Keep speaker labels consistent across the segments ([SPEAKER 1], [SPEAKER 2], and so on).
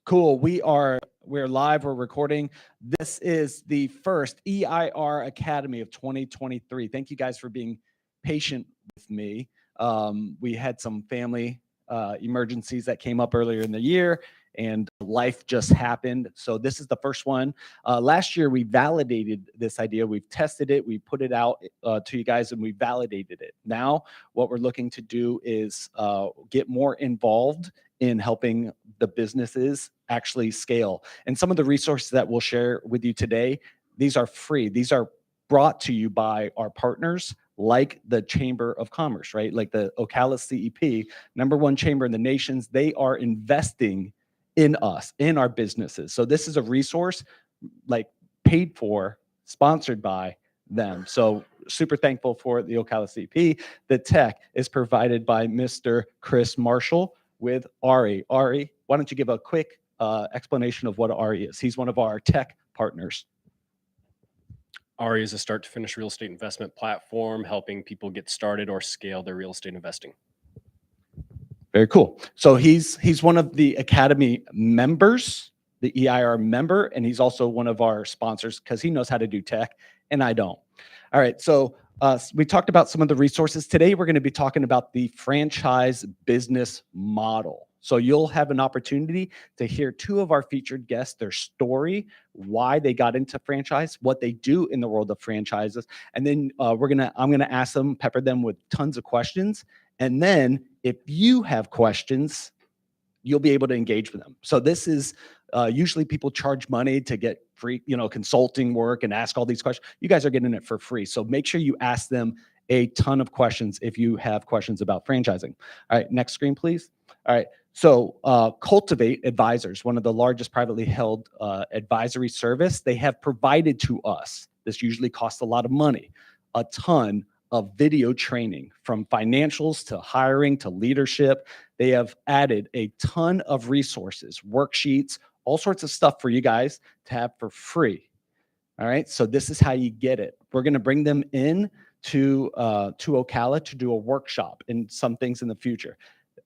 [SPEAKER 1] Cool. We're live. We're recording. This is the first EIR Academy of 2023. Thank you guys for being patient with me. We had some family emergencies that came up earlier in the year, and life just happened. So this is the first one. Last year, we validated this idea. We've tested it. We put it out to you guys, and we validated it. Now, what we're looking to do is get more involved in helping the businesses actually scale. And some of the resources that we'll share with you today, these are free. These are brought to you by our partners like the Chamber of Commerce, right? Like the Ocala CEP, #1 chamber in the nations. They are investing in us, in our businesses. So this is a resource like paid for, sponsored by them. So super thankful for the Ocala CEP. The tech is provided by Mr. Chris Marshall with Ari. Ari, why don't you give a quick explanation of what Ari is? He's one of our tech partners.
[SPEAKER 2] Ari is a start-to-finish real estate investment platform helping people get started or scale their real estate investing.
[SPEAKER 1] Very cool. So he's one of the Academy members, the EIR member, and he's also one of our sponsors because he knows how to do tech and I don't. All right, so we talked about some of the resources. Today, we're going to be talking about the franchise business model. So you'll have an opportunity to hear two of our featured guests, their story, why they got into franchise, what they do in the world of franchises. And then I'm going to ask them, pepper them with tons of questions. And then if you have questions, you'll be able to engage with them. So this is usually people charge money to get free, consulting work and ask all these questions. You guys are getting it for free. So make sure you ask them a ton of questions if you have questions about franchising. All right, next screen, please. All right, so Cultivate Advisors, one of the largest privately held advisory service, they have provided to us, this usually costs a lot of money, a ton of video training from financials to hiring to leadership. They have added a ton of resources, worksheets, all sorts of stuff for you guys to have for free. All right, so this is how you get it. We're going to bring them in to Ocala to do a workshop and some things in the future.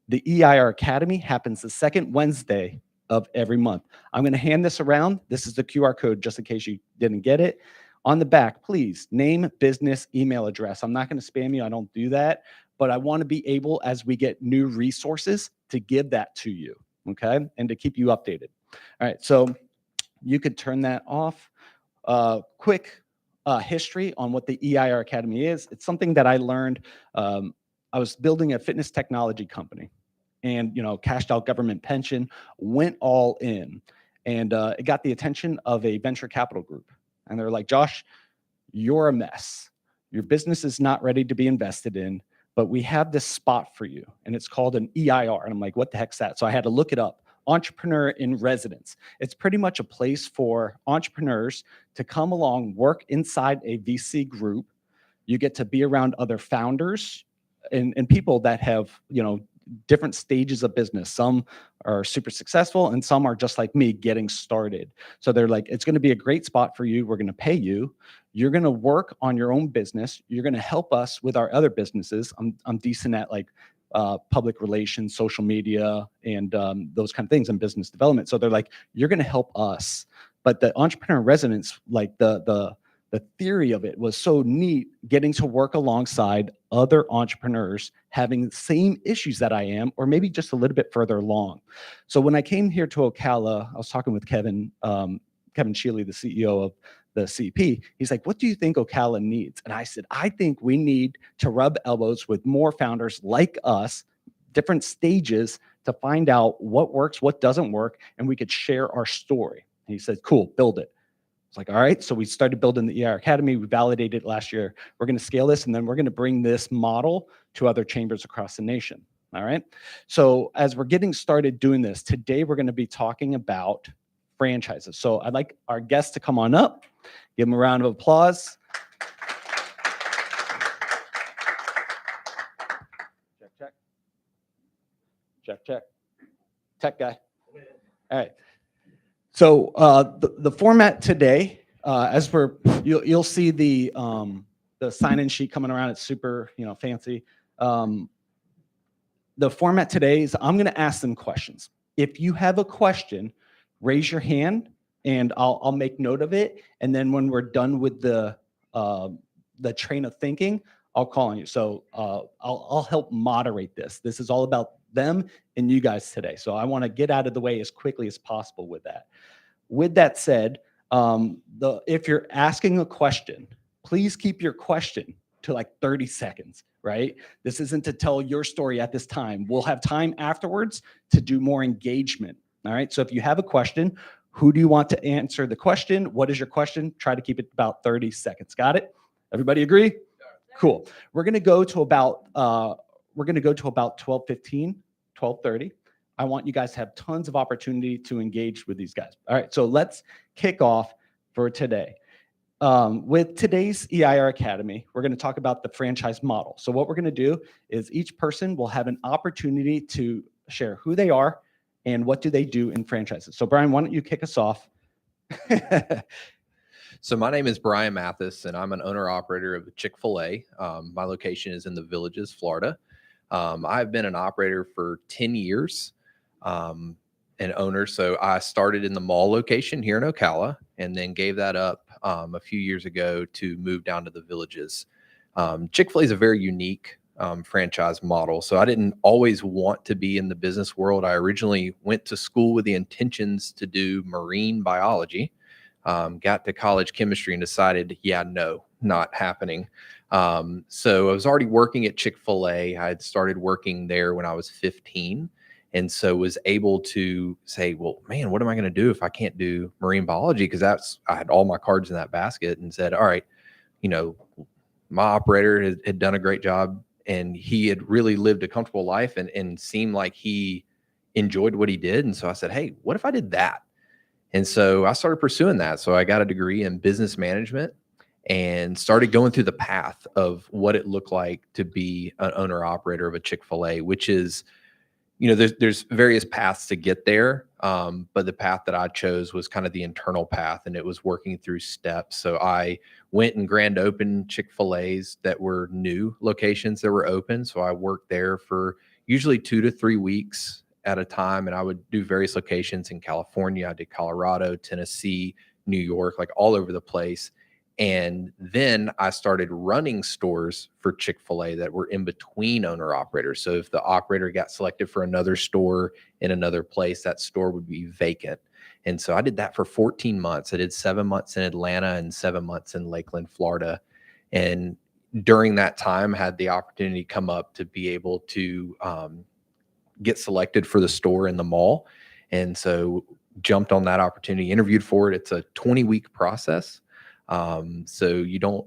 [SPEAKER 1] The EIR Academy happens the second Wednesday of every month. I'm going to hand this around. This is the QR code just in case you didn't get it. On the back, please, name, business, email address. I'm not going to spam you. I don't do that. But I want to be able, as we get new resources, to give that to you, okay? And to keep you updated. All right, so you could turn that off. Quick history on what the EIR Academy is. It's something that I learned. I was building a fitness technology company and, cashed out government pension, went all in. And it got the attention of a venture capital group. And they're like, Josh, you're a mess. Your business is not ready to be invested in, but we have this spot for you. And it's called an EIR. And I'm like, what the heck's that? So I had to look it up. Entrepreneur in Residence. It's pretty much a place for entrepreneurs to come along, work inside a VC group. You get to be around other founders and people that have, different stages of business. Some are super successful and some are just like me getting started. So they're like, it's going to be a great spot for you. We're going to pay you. You're going to work on your own business. You're going to help us with our other businesses. I'm decent at public relations, social media, and those kind of things and business development. So they're like, you're going to help us. But the entrepreneur in residence, like the theory of it was so neat, getting to work alongside other entrepreneurs having the same issues that I am, or maybe just a little bit further along. So when I came here to Ocala, I was talking with Kevin Shealy, the CEO of the CP. He's like, what do you think Ocala needs? And I said, I think we need to rub elbows with more founders like us, different stages, to find out what works, what doesn't work, and we could share our story. And he said, cool, build it. It's like, all right, so we started building the EIR Academy. We validated it last year. We're going to scale this, and then we're going to bring this model to other chambers across the nation. All right. So as we're getting started doing this, today we're going to be talking about franchises. So I'd like our guests to come on up. Give them a round of applause. Check, check. Check, check. Tech guy. All right. So the format today, you'll see the sign-in sheet coming around. It's super fancy. The format today is I'm going to ask them questions. If you have a question, raise your hand and I'll make note of it. And then when we're done with the train of thinking, I'll call on you. So I'll help moderate this. This is all about them and you guys today. So I want to get out of the way as quickly as possible with that. With that said, if you're asking a question, please keep your question to like 30 seconds, right? This isn't to tell your story at this time. We'll have time afterwards to do more engagement. All right. So if you have a question, who do you want to answer the question? What is your question? Try to keep it about 30 seconds. Got it? Everybody agree? Cool. We're going to go to about 12:15, 12:30. I want you guys to have tons of opportunity to engage with these guys. All right, so let's kick off for today. With today's EIR Academy, we're going to talk about the franchise model. So what we're going to do is each person will have an opportunity to share who they are and what do they do in franchises. So Brian, why don't you kick us off?
[SPEAKER 3] So my name is Brian Mathis, and I'm an owner-operator of Chik-fil-A. My location is in the Villages, Florida. I've been an operator for 10 years. An owner. So I started in the mall location here in Ocala and then gave that up a few years ago to move down to the Villages. Chick-fil-A is a very unique franchise model. So I didn't always want to be in the business world. I originally went to school with the intentions to do marine biology, got to college chemistry and decided, yeah, no, not happening. So I was already working at Chick-fil-A. I had started working there when I was 15. And so was able to say, well, man, what am I going to do if I can't do marine biology? Because I had all my cards in that basket and said, all right, my operator had done a great job and he had really lived a comfortable life and seemed like he enjoyed what he did. And so I said, hey, what if I did that? And so I started pursuing that. So I got a degree in business management and started going through the path of what it looked like to be an owner operator of a Chick-fil-A, which is, there's various paths to get there. But the path that I chose was kind of the internal path, and it was working through steps. So I went and grand opened Chick-fil-A's that were new locations that were open. So I worked there for usually 2 to 3 weeks at a time. And I would do various locations in California. I did Colorado, Tennessee, New York, like all over the place. And then I started running stores for Chick-fil-A that were in between owner operators. So if the operator got selected for another store in another place, that store would be vacant. And so I did that for 14 months. I did 7 months in Atlanta and 7 months in Lakeland, Florida. And during that time, I had the opportunity come up to be able to get selected for the store in the mall. And so jumped on that opportunity, interviewed for it. It's a 20-week process. So you don't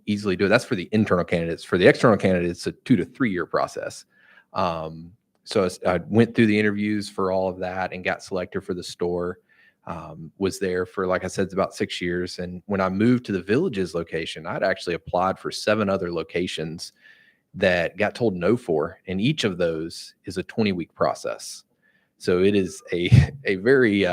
[SPEAKER 3] easily do it. That's for the internal candidates. For the external candidates, it's a 2 to 3 year process. So I went through the interviews for all of that and got selected for the store. Was there for, like I said, it's about 6 years. And when I moved to the Villages location, I'd actually applied for 7 other locations that got told no for. And each of those is a 20-week process. So it is a very,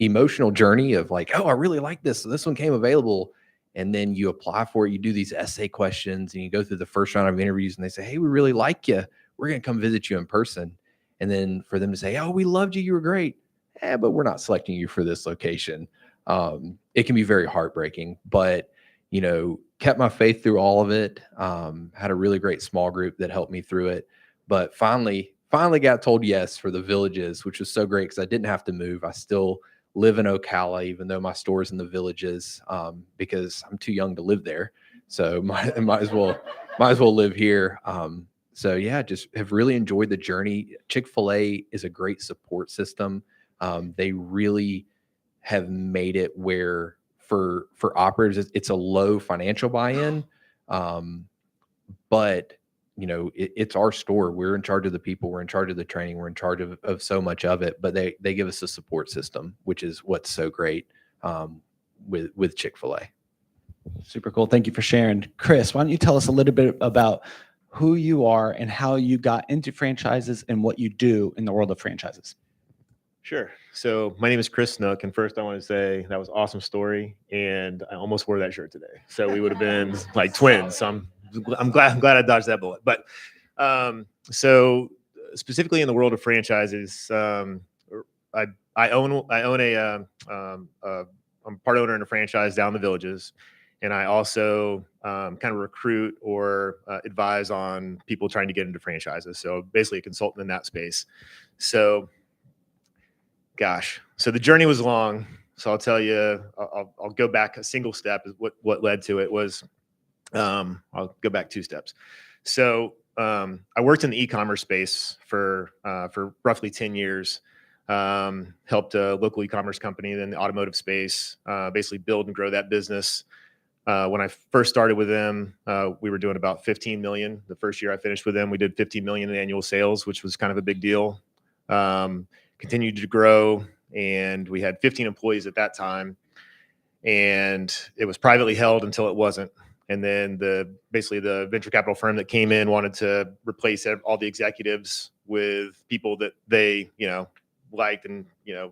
[SPEAKER 3] emotional journey of like, oh, I really like this. So this one came available. And then you apply for it. You do these essay questions and you go through the first round of interviews and they say, hey, we really like you. We're going to come visit you in person. And then for them to say, oh, we loved you. You were great. But we're not selecting you for this location. It can be very heartbreaking, but, kept my faith through all of it. Had a really great small group that helped me through it. But finally got told yes for the Villages, which was so great because I didn't have to move. I still live in Ocala, even though my store's in the Villages, because I'm too young to live there. So might as well live here. So yeah, just have really enjoyed the journey. Chick-fil-A is a great support system. They really have made it where for operators, it's a low financial buy-in. But it's our store. We're in charge of the people. We're in charge of the training. We're in charge of so much of it, but they give us a support system, which is what's so great with Chick-fil-A.
[SPEAKER 1] Super cool. Thank you for sharing. Chris, why don't you tell us a little bit about who you are and how you got into franchises and what you do in the world of franchises?
[SPEAKER 4] Sure. So my name is Chris Snook, and first I want to say that was an awesome story, and I almost wore that shirt today. So we would have been like twins. So I'm glad I dodged that bullet. But so specifically in the world of franchises, I I own I'm part owner in a franchise down in the Villages, and I also kind of recruit or advise on people trying to get into franchises. So basically a consultant in that space. So, gosh, so the journey was long. So I'll tell you, I'll go back a single step. Is what led to it was, I'll go back 2 steps. So I worked in the e-commerce space for roughly 10 years. Helped a local e-commerce company in the automotive space, basically build and grow that business. When I first started with them, we were doing about 15 million. The first year I finished with them, we did 50 million in annual sales, which was kind of a big deal. Continued to grow, and we had 15 employees at that time, and it was privately held until it wasn't. And then basically the venture capital firm that came in wanted to replace all the executives with people that they, liked and,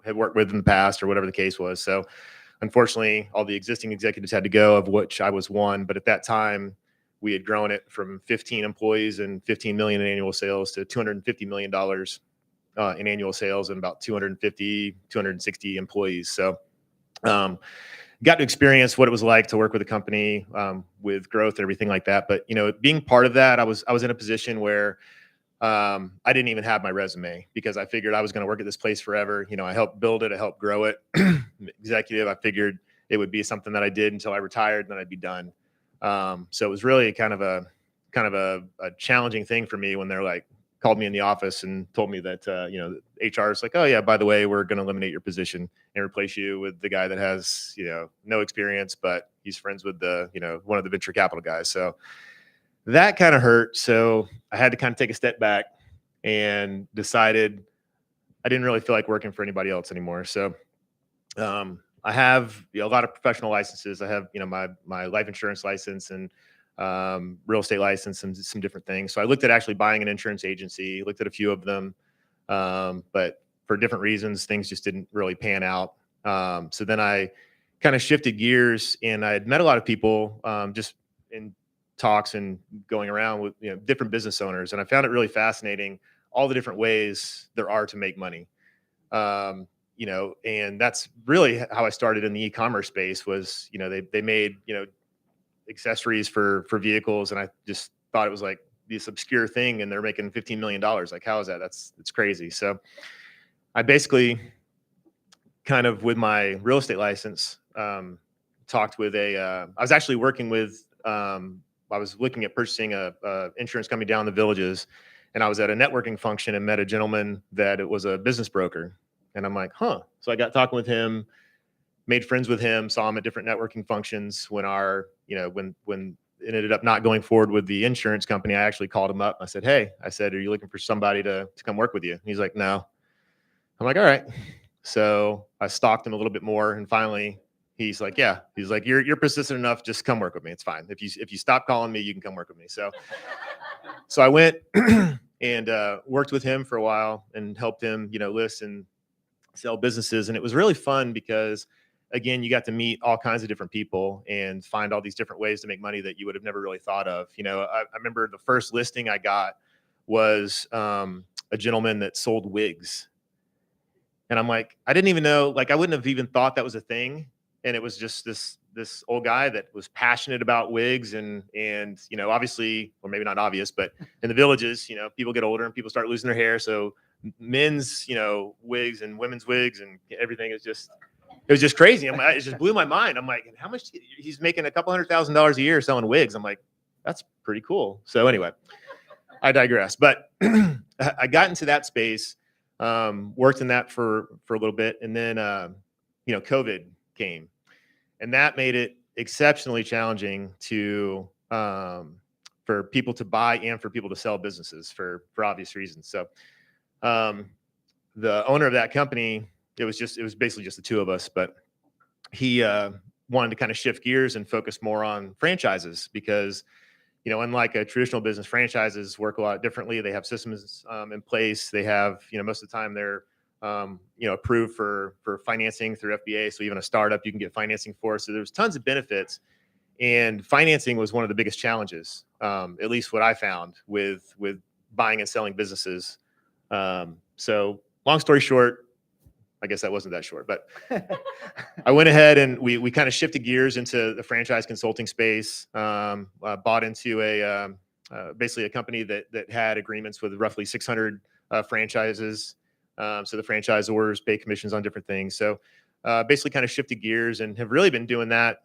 [SPEAKER 4] had worked with in the past or whatever the case was. So unfortunately, all the existing executives had to go, of which I was one. But at that time, we had grown it from 15 employees and 15 million in annual sales to $250 million in annual sales and about 260 employees. So got to experience what it was like to work with a company with growth and everything like that. But, being part of that, I was in a position where I didn't even have my resume because I figured I was going to work at this place forever. I helped build it. I helped grow it. Executive, I figured it would be something that I did until I retired, and then I'd be done. So it was really kind of a challenging thing for me when they're like, called me in the office and told me that, HR is like, oh yeah, by the way, we're going to eliminate your position and replace you with the guy that has, no experience, but he's friends with one of the venture capital guys. So that kind of hurt. So I had to kind of take a step back and decided I didn't really feel like working for anybody else anymore. So I have a lot of professional licenses. I have, my life insurance license and real estate license and some different things. So I looked at actually buying an insurance agency, looked at a few of them, but for different reasons, things just didn't really pan out. So then I kind of shifted gears, and I had met a lot of people just in talks and going around with different business owners, and I found it really fascinating all the different ways there are to make money. And that's really how I started in the e-commerce space. Was they made accessories for vehicles, and I just thought it was like this obscure thing, and they're making $15 million. Like, how is that? It's crazy. So I basically kind of, with my real estate license, talked with I was actually working with I was looking at purchasing a insurance company down in the Villages, and I was at a networking function and met a gentleman that it was a business broker. And I'm like, huh. So I got talking with him, made friends with him, saw him at different networking functions. When when it ended up not going forward with the insurance company, I actually called him up. I said, hey, are you looking for somebody to come work with you? And he's like, no. I'm like, all right. So I stalked him a little bit more, and finally he's like, yeah. He's like, you're persistent enough. Just come work with me. It's fine. If you stop calling me, you can come work with me. So I went and worked with him for a while and helped him, list and sell businesses. And it was really fun because, again, you got to meet all kinds of different people and find all these different ways to make money that you would have never really thought of. I remember the first listing I got was a gentleman that sold wigs. And I'm like, I didn't even know, I wouldn't have even thought that was a thing. And it was just this old guy that was passionate about wigs and obviously, or maybe not obvious, but in the Villages, people get older and people start losing their hair. So men's, wigs and women's wigs and everything it was just crazy. It just blew my mind. I'm like, how much? He's making a couple $100,000 a year selling wigs. I'm like, that's pretty cool. So anyway, I digress. But I got into that space, worked in that for a little bit, and then COVID came, and that made it exceptionally challenging for people to buy and for people to sell businesses for obvious reasons. So the owner of that company, it was basically just the two of us, but he wanted to kind of shift gears and focus more on franchises because, unlike a traditional business, franchises work a lot differently. They have systems in place. They have, most of the time they're, approved for financing through FBA. So even a startup, you can get financing for. So there's tons of benefits, and financing was one of the biggest challenges, at least what I found with buying and selling businesses. So long story short, I guess that wasn't that short, but I went ahead and we kind of shifted gears into the franchise consulting space. Bought into basically a company that had agreements with roughly 600 franchises. So the franchisors pay commissions on different things. So basically kind of shifted gears and have really been doing that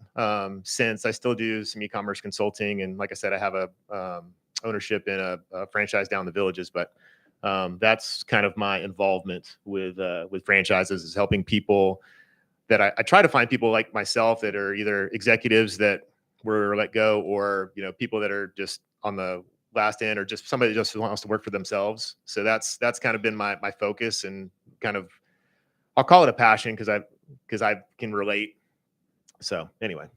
[SPEAKER 4] since. I still do some e-commerce consulting, and like I said, I have a ownership in a franchise down in the Villages, but that's kind of my involvement with franchises, is helping people that I try to find people like myself that are either executives that were let go, or people that are just on the last end, or just somebody that just wants to work for themselves. So that's kind of been my focus, and kind of, I'll call it a passion because I can relate. So anyway.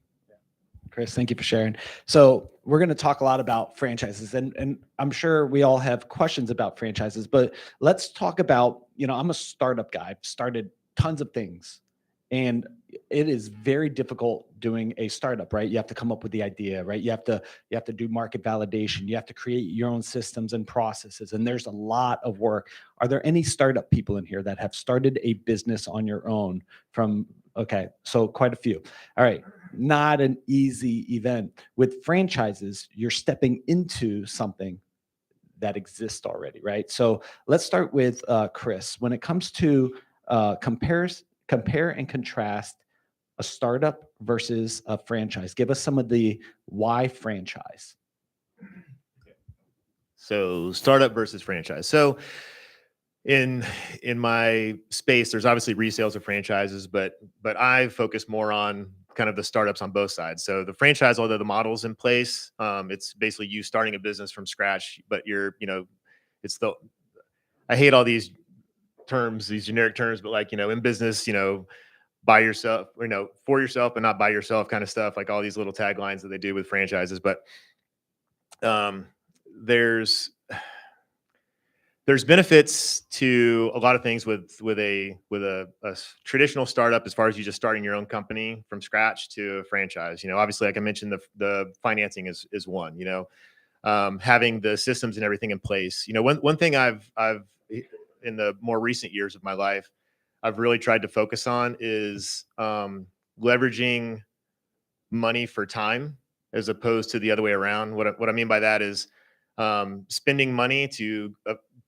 [SPEAKER 1] Chris, thank you for sharing. So we're going to talk a lot about franchises, and I'm sure we all have questions about franchises, but let's talk about, I'm a startup guy. I've started tons of things, and it is very difficult doing a startup, right? You have to come up with the idea, right? You have to do market validation. You have to create your own systems and processes, and there's a lot of work. Are there any startup people in here that have started a business on your own okay, so quite a few. All right. Not an easy event. With franchises, you're stepping into something that exists already, right? So let's start with Chris. When it comes to compare and contrast a startup versus a franchise, give us some of the why franchise.
[SPEAKER 4] So startup versus franchise. So in my space, there's obviously resales of franchises, but I focus more on kind of the startups on both sides. So the franchise, although the model's in place, it's basically you starting a business from scratch, but I hate all these terms, these generic terms, but like, in business, by yourself, for yourself, but not by yourself kind of stuff, like all these little taglines that they do with franchises. But there's benefits to a lot of things with a traditional startup, as far as you just starting your own company from scratch, to a franchise. Obviously, like I mentioned, the financing is one. Having the systems and everything in place. One thing I've in the more recent years of my life, I've really tried to focus on is leveraging money for time, as opposed to the other way around. What I mean by that is spending money to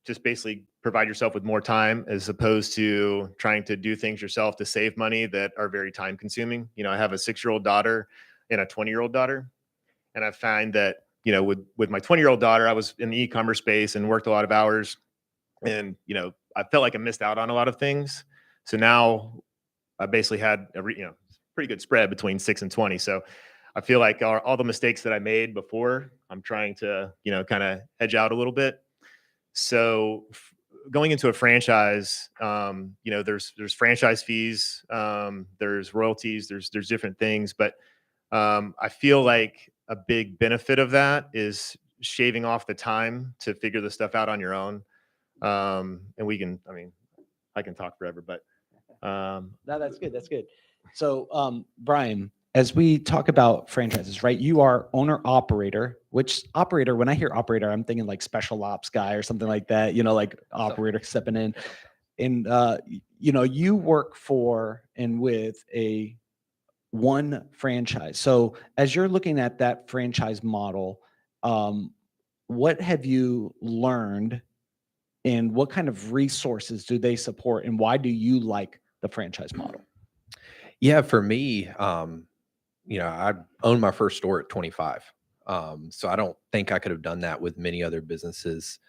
[SPEAKER 4] just basically provide yourself with more time, as opposed to trying to do things yourself to save money that are very time consuming. I have a 6-year-old daughter and a 20-year-old daughter. And I find that, with my 20-year-old daughter, I was in the e-commerce space and worked a lot of hours, and, I felt like I missed out on a lot of things. So now I basically had a pretty good spread between 6 and 20. So I feel like all the mistakes that I made before, I'm trying to, kind of hedge out a little bit. So going into a franchise, there's franchise fees, there's royalties, there's different things, but I feel like a big benefit of that is shaving off the time to figure the stuff out on your own. And I can talk forever, but
[SPEAKER 1] No, that's good. That's good. So, Brian, as we talk about franchises, right? You are owner operator, which operator, when I hear operator, I'm thinking like special ops guy or something like that, like operator stepping in. And, you work for and with one franchise. So as you're looking at that franchise model, what have you learned, and what kind of resources do they support, and why do you like the franchise model?
[SPEAKER 3] Yeah, for me, I owned my first store at 25. So I don't think I could have done that with many other businesses,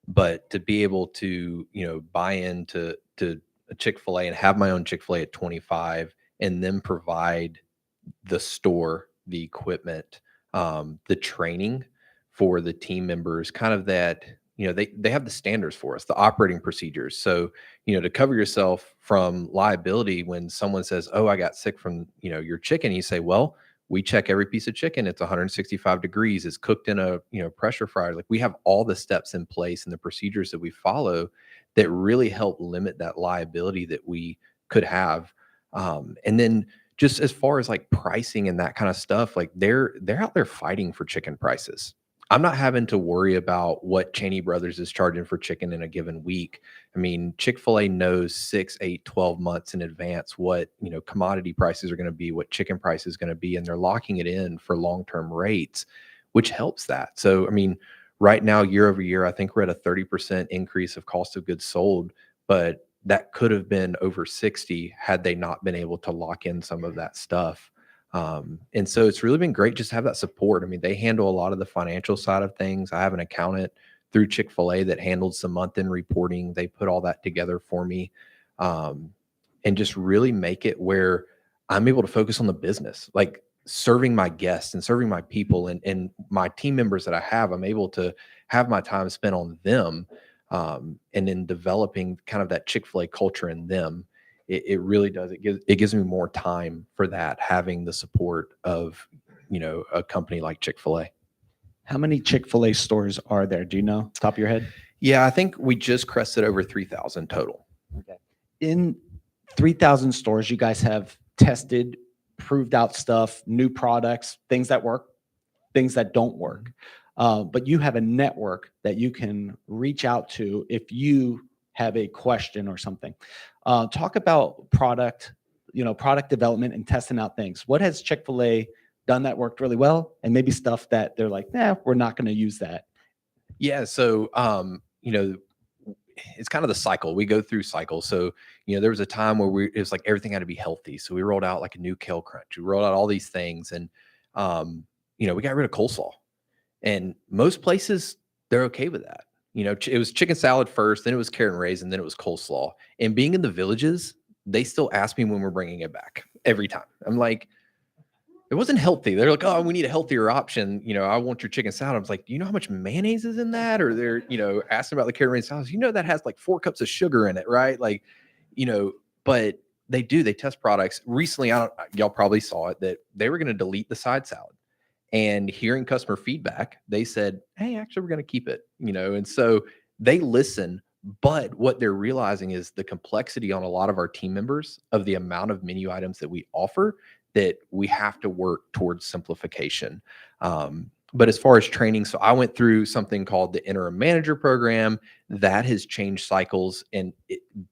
[SPEAKER 3] but to be able to, buy into a Chick-fil-A and have my own Chick-fil-A at 25, and then provide the store, the equipment, the training for the team members, kind of that, they have the standards for us, the operating procedures. So, to cover yourself from liability when someone says, "Oh, I got sick from, your chicken," you say, "Well, we check every piece of chicken. It's 165 degrees. It's cooked in a, pressure fryer." Like, we have all the steps in place and the procedures that we follow that really help limit that liability that we could have. And then just as far as like pricing and that kind of stuff, like they're out there fighting for chicken prices. I'm not having to worry about what Cheney Brothers is charging for chicken in a given week. I mean, Chick-fil-A knows 6, 8, 12 months in advance what, commodity prices are going to be, what chicken price is going to be, and they're locking it in for long-term rates, which helps that. So, I mean, right now, year over year, I think we're at a 30% increase of cost of goods sold, but that could have been over 60 had they not been able to lock in some of that stuff. And so it's really been great just to have that support. I mean, they handle a lot of the financial side of things. I have an accountant through Chick-fil-A that handles some month-end reporting. They put all that together for me, and just really make it where I'm able to focus on the business, like serving my guests and serving my people and my team members that I have. I'm able to have my time spent on them, and in developing kind of that Chick-fil-A culture in them. It really does. It gives me more time for that, having the support of, a company like Chick-fil-A.
[SPEAKER 1] How many Chick-fil-A stores are there? Do you know, top of your head?
[SPEAKER 3] Yeah, I think we just crested over 3,000 total.
[SPEAKER 1] Okay. In 3,000 stores, you guys have tested, proved out stuff, new products, things that work, things that don't work. But you have a network that you can reach out to if you have a question or something. Talk about product development and testing out things. What has Chick-fil-A done that worked really well, and maybe stuff that they're like, nah, we're not going to use that?
[SPEAKER 3] Yeah. So, it's kind of the cycle. We go through cycles. So, there was a time where it was like everything had to be healthy. So we rolled out like a new kale crunch. We rolled out all these things, and, we got rid of coleslaw. And most places, they're okay with that. It was chicken salad first, then it was carrot and raisin, then it was coleslaw. And being in the villages, they still ask me when we're bringing it back every time. I'm like, it wasn't healthy. They're like, oh, we need a healthier option. I want your chicken salad. I was like, do you know how much mayonnaise is in that? Or they're, asking about the carrot and raisin salad. That has like 4 cups of sugar in it, right? Like, but they test products. Recently, y'all probably saw it, that they were going to delete the side salad. And hearing customer feedback, they said, hey, actually, we're going to keep it, and so they listen. But what they're realizing is the complexity on a lot of our team members of the amount of menu items that we offer, that we have to work towards simplification. But as far as training, so I went through something called the interim manager program that has changed cycles. And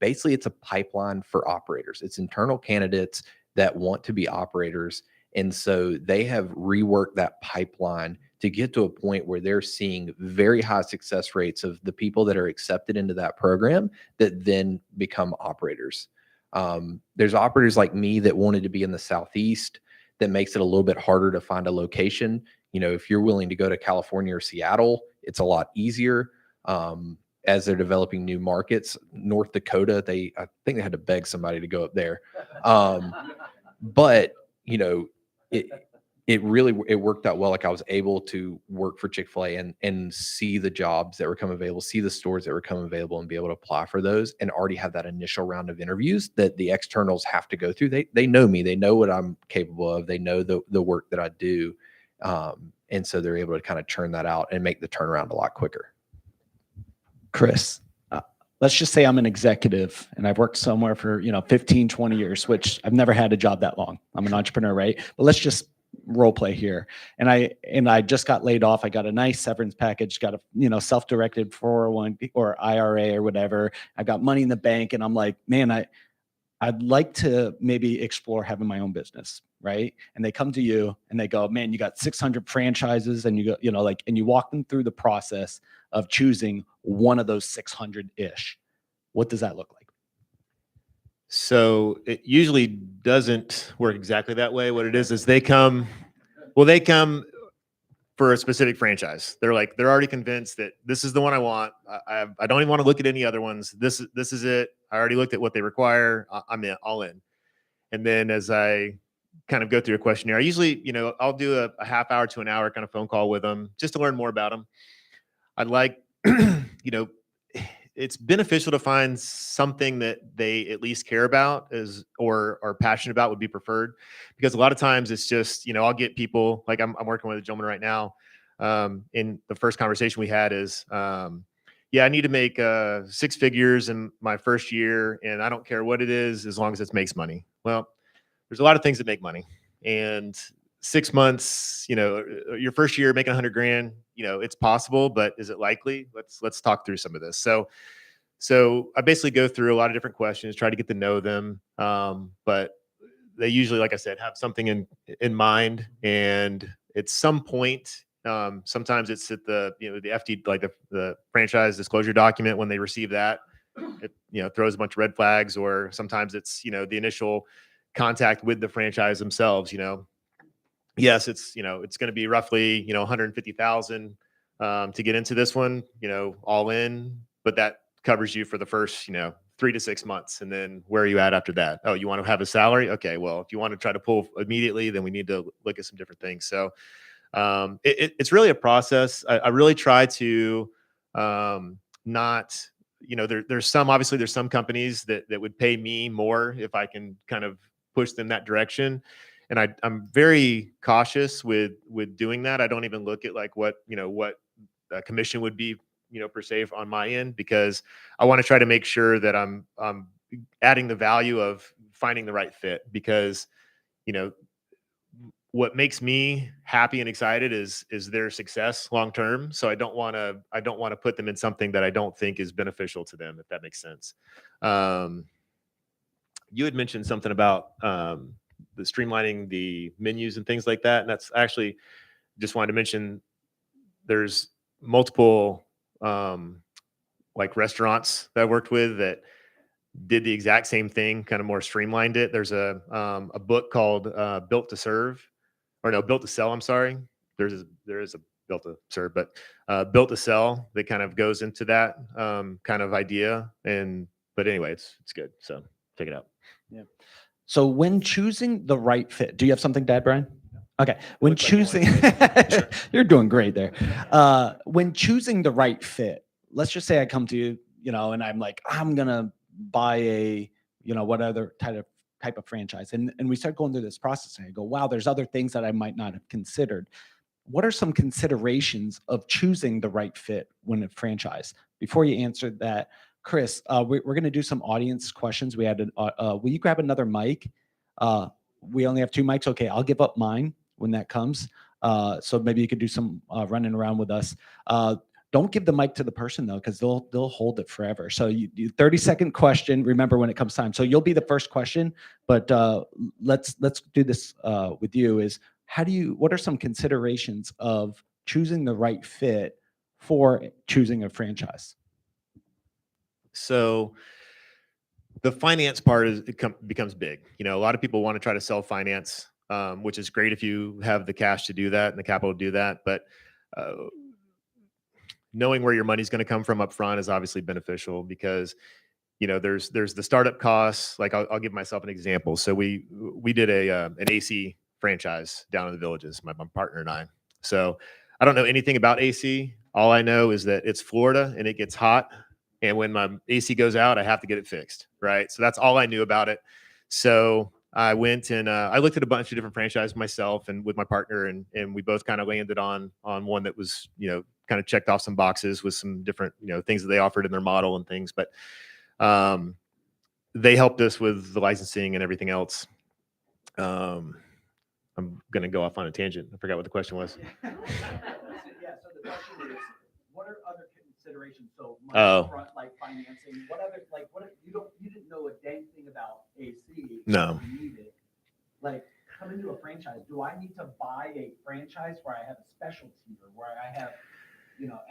[SPEAKER 3] basically, it's a pipeline for operators. It's internal candidates that want to be operators. And so they have reworked that pipeline to get to a point where they're seeing very high success rates of the people that are accepted into that program that then become operators. There's operators like me that wanted to be in the Southeast. That makes it a little bit harder to find a location. If you're willing to go to California or Seattle, it's a lot easier. As they're developing new markets, North Dakota, I think they had to beg somebody to go up there. But it worked out well. Like, I was able to work for Chick-fil-A and see the jobs that were coming available, see the stores that were coming available, and be able to apply for those, and already have that initial round of interviews that the externals have to go through. They know me, they know what I'm capable of, they know the work that I do, and so they're able to kind of churn that out and make the turnaround a lot quicker.
[SPEAKER 1] Chris, let's just say I'm an executive and I've worked somewhere for 15, 20 years, which I've never had a job that long. I'm an entrepreneur, right? But let's just role play here. And I just got laid off. I got a nice severance package, got a self-directed 401 or IRA or whatever. I got money in the bank, and I'm like, man, I'd like to maybe explore having my own business, right? And they come to you and they go, man, you got 600 franchises, and you go, and you walk them through the process of choosing one of those 600-ish. What does that look like?
[SPEAKER 4] So it usually doesn't work exactly that way. What it is they come for a specific franchise. They're already convinced that this is the one I want. I don't even want to look at any other ones. This is it. I already looked at what they require. I'm in, all in. And then as I kind of go through a questionnaire, I usually, I'll do a half hour to an hour kind of phone call with them just to learn more about them. I'd like, it's beneficial to find something that they at least care about or are passionate about would be preferred, because a lot of times it's just, I'll get people like I'm working with a gentleman right now. In the first conversation we had is, yeah, I need to make 6 figures in my first year, and I don't care what it is as long as it makes money. Well, there's a lot of things that make money, and 6 months, your first year making 100 grand, it's possible, but is it likely? Let's talk through some of this. So I basically go through a lot of different questions, try to get to know them. But they usually, like I said, have something in mind, and at some point, sometimes it's at the FD, like the franchise disclosure document. When they receive that, it throws a bunch of red flags, or sometimes it's the initial contact with the franchise themselves. Yes, it's it's going to be roughly 150,000 to get into this one, all in, but that covers you for the first 3 to 6 months, and then where are you at after that? Oh, you want to have a salary? Okay, well, if you want to try to pull immediately, then we need to look at some different things. So it's really a process. I really try to not there's some companies that would pay me more if I can kind of push them that direction, and I'm very cautious with doing that. I don't even look at like what commission would be per se on my end, because I want to try to make sure that I'm adding the value of finding the right fit, because what makes me happy and excited is their success long term. So I don't want to put them in something that I don't think is beneficial to them, if that makes sense. You had mentioned something about the streamlining the menus and things like that, and that's actually just wanted to mention there's multiple like restaurants that I worked with that did the exact same thing, kind of more streamlined it. There's a book called Built to Serve, or no, Built to Sell. I'm sorry. There is a Built to Serve, but Built to Sell that kind of goes into that kind of idea. But anyway, it's good. So check it out.
[SPEAKER 1] Yeah. So when choosing the right fit, do you have something to add, Brian? Okay. When choosing, you're doing great there. When choosing the right fit, let's just say I come to you, and I'm like, I'm gonna buy a, what other type of franchise, and we start going through this process, and I go, wow, there's other things that I might not have considered. What are some considerations of choosing the right fit when a franchise? Before you answer that, Chris, we're going to do some audience questions. We had will you grab another mic? We only have 2 mics. Okay, I'll give up mine when that comes. So maybe you could do some running around with us. Don't give the mic to the person though, because they'll hold it forever. So you 30-second question. Remember when it comes time. So you'll be the first question, but let's do this with you. Is what are some considerations of choosing the right fit for choosing a franchise?
[SPEAKER 4] So the finance part becomes big. A lot of people want to try to sell finance, which is great if you have the cash to do that and the capital to do that. But knowing where your money's going to come from up front is obviously beneficial, because there's the startup costs. Like I'll give myself an example. So we did an AC franchise down in the Villages, my partner and I. So I don't know anything about AC. All I know is that it's Florida and it gets hot, and when my AC goes out, I have to get it fixed, right? So that's all I knew about it. So I went and I looked at a bunch of different franchises myself and with my partner, and we both kind of landed on one that was kind of checked off some boxes with some different things that they offered in their model and things. But they helped us with the licensing and everything else. I'm going to go off on a tangent. I forgot what the question was.
[SPEAKER 1] Yeah, so the question is, what are other considerations? So
[SPEAKER 4] front,
[SPEAKER 1] like financing, you didn't know a dang thing about AC.
[SPEAKER 4] No.
[SPEAKER 1] You need it. Like, come into a franchise. Do I need to buy a franchise where I have a specialty, or where I have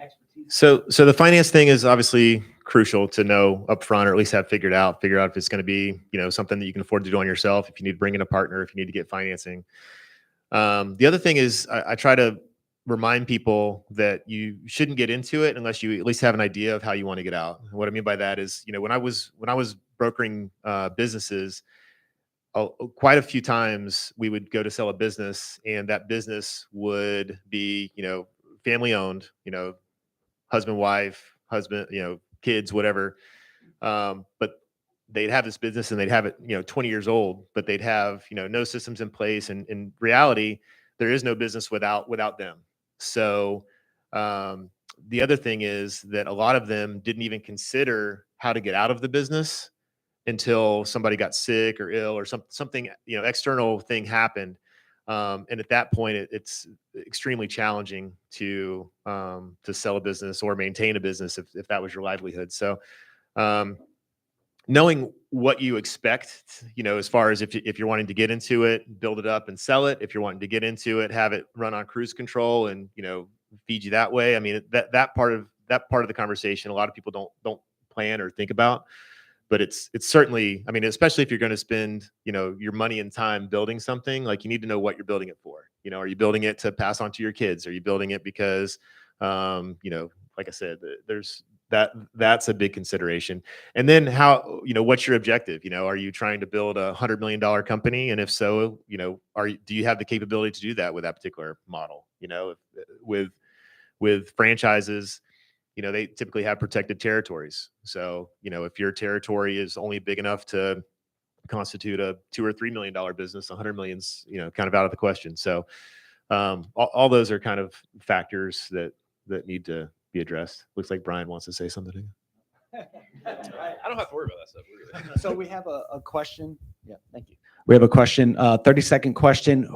[SPEAKER 1] expertise?
[SPEAKER 4] So the finance thing is obviously crucial to know upfront, or at least have figure out if it's going to be something that you can afford to do on yourself, if you need to bring in a partner, if you need to get financing. The other thing is I try to remind people that you shouldn't get into it unless you at least have an idea of how you want to get out. And what I mean by that is, when I was brokering businesses, quite a few times we would go to sell a business, and that business would be family owned, husband, wife, kids, whatever. But they'd have this business and they'd have it 20 years old, but they'd have no systems in place, and in reality there is no business without them. So the other thing is that a lot of them didn't even consider how to get out of the business until somebody got sick or ill, or something external thing happened. And at that point, it's extremely challenging to sell a business or maintain a business if that was your livelihood. So knowing what you expect, as far as if you're wanting to get into it, build it up and sell it. If you're wanting to get into it, have it run on cruise control and feed you that way. I mean, that part of the conversation, a lot of people don't plan or think about. But it's certainly, I mean, especially if you're going to spend, your money and time building something, like you need to know what you're building it for. Are you building it to pass on to your kids? Are you building it because, like I said, that's a big consideration. And then how, what's your objective? Are you trying to build $100 million company? And if so, do you have the capability to do that with that particular model? With franchises, they typically have protected territories. So, if your territory is only big enough to constitute a $2 or $3 million business, 100 million's, kind of out of the question. So, all those are kind of factors that need to be addressed. Looks like Brian wants to say something.
[SPEAKER 3] I don't have to worry about that stuff. We're good.
[SPEAKER 1] So we have a question. Yeah, thank you. We have a question, 30-second question.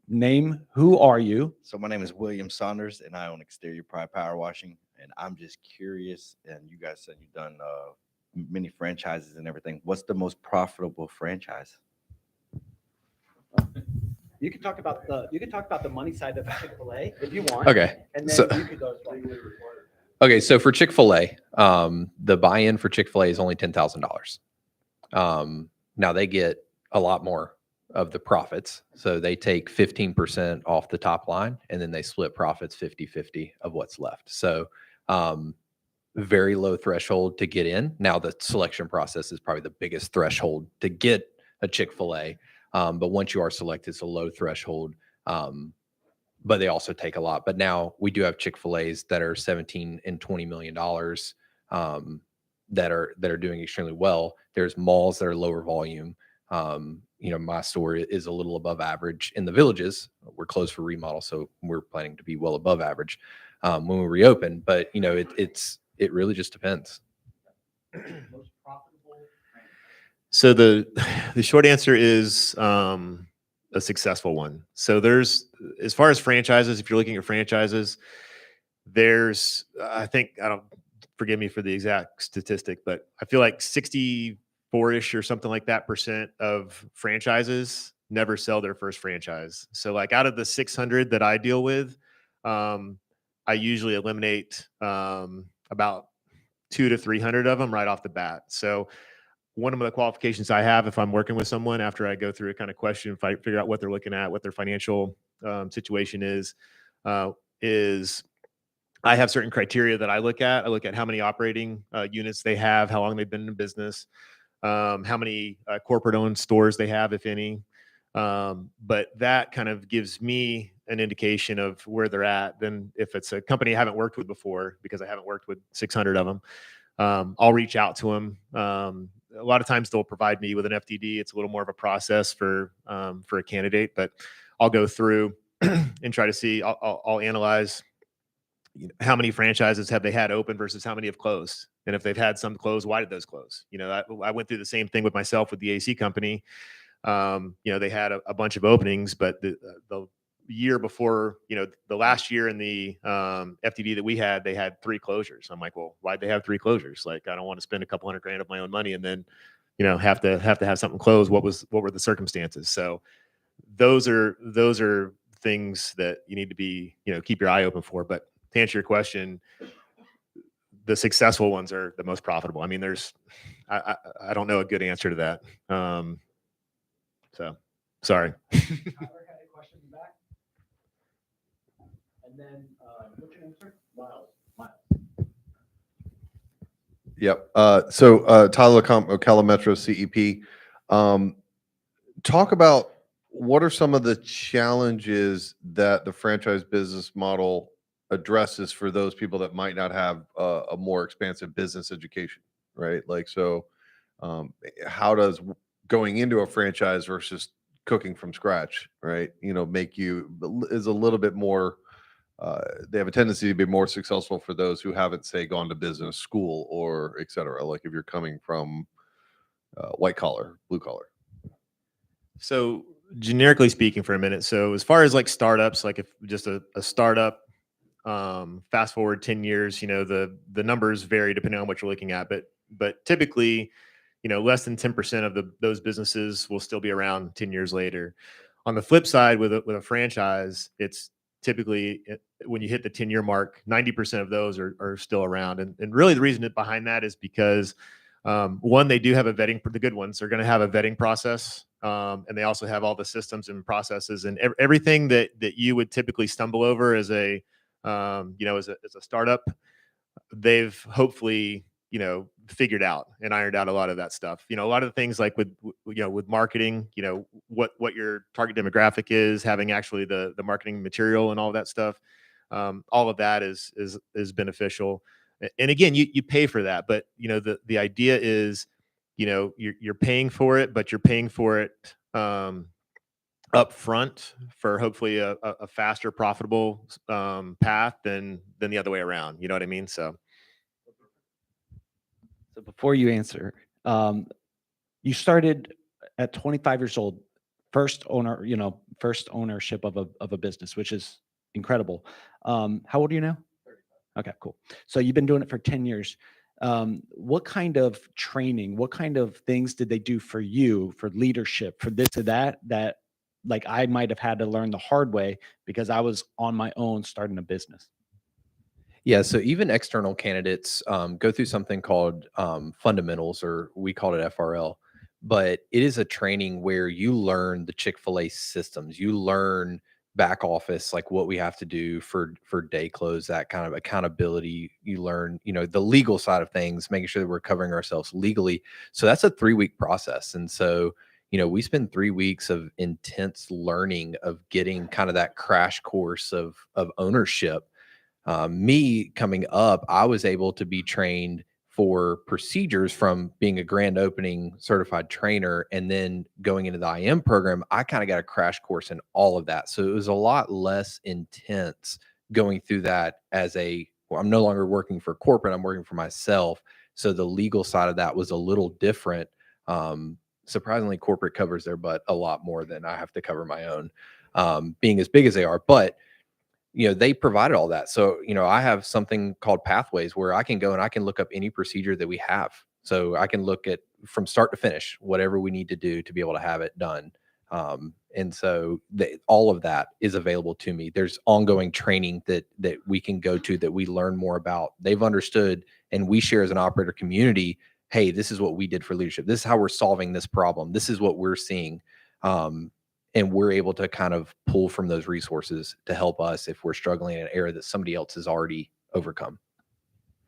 [SPEAKER 1] Name, who are you?
[SPEAKER 5] So my name is William Saunders, and I own Exterior Pride Power Washing. And I'm just curious, and you guys said you've done many franchises and everything. What's the most profitable franchise?
[SPEAKER 1] You can talk about the money side of Chick-fil-A if you want.
[SPEAKER 3] Okay.
[SPEAKER 1] And then
[SPEAKER 3] So-
[SPEAKER 1] you could go as well.
[SPEAKER 3] Okay, so for Chick-fil-A, the buy-in for Chick-fil-A is only $10,000. Now they get a lot more of the profits. So they take 15% off the top line, and then they split profits 50-50 of what's left. So very low threshold to get in. Now the selection process is probably the biggest threshold to get a Chick-fil-A. But once you are selected, it's a low threshold. But they also take a lot. But now we do have Chick-fil-A's that are 17 and $20 million that are doing extremely well. There's malls that are lower volume. My store is a little above average in the villages. We're closed for remodel, so we're planning to be well above average when we reopen. But it really just depends.
[SPEAKER 4] So the short answer is a successful one. So there's, as far as franchises, if you're looking at franchises, there's, forgive me for the exact statistic, but I feel like 64-ish or something like that % of franchises never sell their first franchise. So like out of the 600 that I deal with, I usually eliminate about 200 to 300 of them right off the bat. So one of the qualifications I have if I'm working with someone after I go through a kind of question, if I figure out what they're looking at, what their financial situation is I have certain criteria that I look at. I look at how many operating units they have, how long they've been in business, how many corporate-owned stores they have, if any. But that kind of gives me an indication of where they're at. Then if it's a company I haven't worked with before, because I haven't worked with 600 of them, I'll reach out to them. A lot of times they'll provide me with an FDD. It's a little more of a process for a candidate, but I'll go through and try to see, I'll analyze how many franchises have they had open versus how many have closed. And if they've had some close, why did those close? I went through the same thing with myself with the AC company. They had a bunch of openings, but the year before, the last year in the FDD that we had, they had 3 closures. I'm like, well, why'd they have 3 closures? Like, I don't want to spend a couple $100,000 of my own money and then, have to have something closed. What were the circumstances? So those are things that you need to be, keep your eye open for. But to answer your question, the successful ones are the most profitable. I mean, I don't know a good answer to that. So sorry.
[SPEAKER 1] And then, what's your name, sir? Miles.
[SPEAKER 6] Yep. So Tyler Calametro, CEP. Talk about what are some of the challenges that the franchise business model addresses for those people that might not have a more expansive business education, right? Like, so how does going into a franchise versus cooking from scratch, right? Make you is a little bit more. They have a tendency to be more successful for those who haven't, say, gone to business school or et cetera. Like if you're coming from white collar, blue collar.
[SPEAKER 4] So generically speaking for a minute. So as far as like startups, like if just a startup, fast forward 10 years, the numbers vary depending on what you're looking at, but typically, less than 10% of those businesses will still be around 10 years later. On the flip side, with a franchise, it's typically when you hit the 10-year mark, 90% of those are still around. And really the reason behind that is because one, they do have a vetting. The good ones are going to have a vetting process, and they also have all the systems and processes and everything that you would typically stumble over as a as a startup. They've hopefully figured out and ironed out a lot of that stuff. A lot of the things like with marketing, what your target demographic is, having actually the marketing material and all that stuff. All of that is beneficial. And again, you pay for that, but the idea is, you're paying for it, but you're paying for it up front for hopefully a faster, profitable path than the other way around. You know what I mean? So
[SPEAKER 1] before you answer, you started at 25 years old, first ownership of a business, which is incredible. How old are you now? Okay, cool. So you've been doing it for 10 years. What kind of training, what kind of things did they do for you, for leadership, for this or that like I might have had to learn the hard way because I was on my own starting a business?
[SPEAKER 3] Yeah, so even external candidates go through something called fundamentals, or we call it FRL. But it is a training where you learn the Chick-fil-A systems. You learn back office, like what we have to do for day close, that kind of accountability. You learn, the legal side of things, making sure that we're covering ourselves legally. So that's a 3-week process. And so, we spend 3 weeks of intense learning, of getting kind of that crash course of ownership. Me coming up, I was able to be trained for procedures from being a grand opening certified trainer, and then going into the IM program, I kind of got a crash course in all of that. So it was a lot less intense going through that well, I'm no longer working for corporate, I'm working for myself. So the legal side of that was a little different. Surprisingly, corporate covers their butt a lot more than I have to cover my own, being as big as they are. But they provided all that. So, I have something called Pathways where I can go and I can look up any procedure that we have. So I can look at from start to finish, whatever we need to do to be able to have it done. And so all of that is available to me. There's ongoing training that we can go to, that we learn more about. They've understood, and we share as an operator community. Hey, this is what we did for leadership. This is how we're solving this problem. This is what we're seeing. And we're able to kind of pull from those resources to help us if we're struggling in an area that somebody else has already overcome.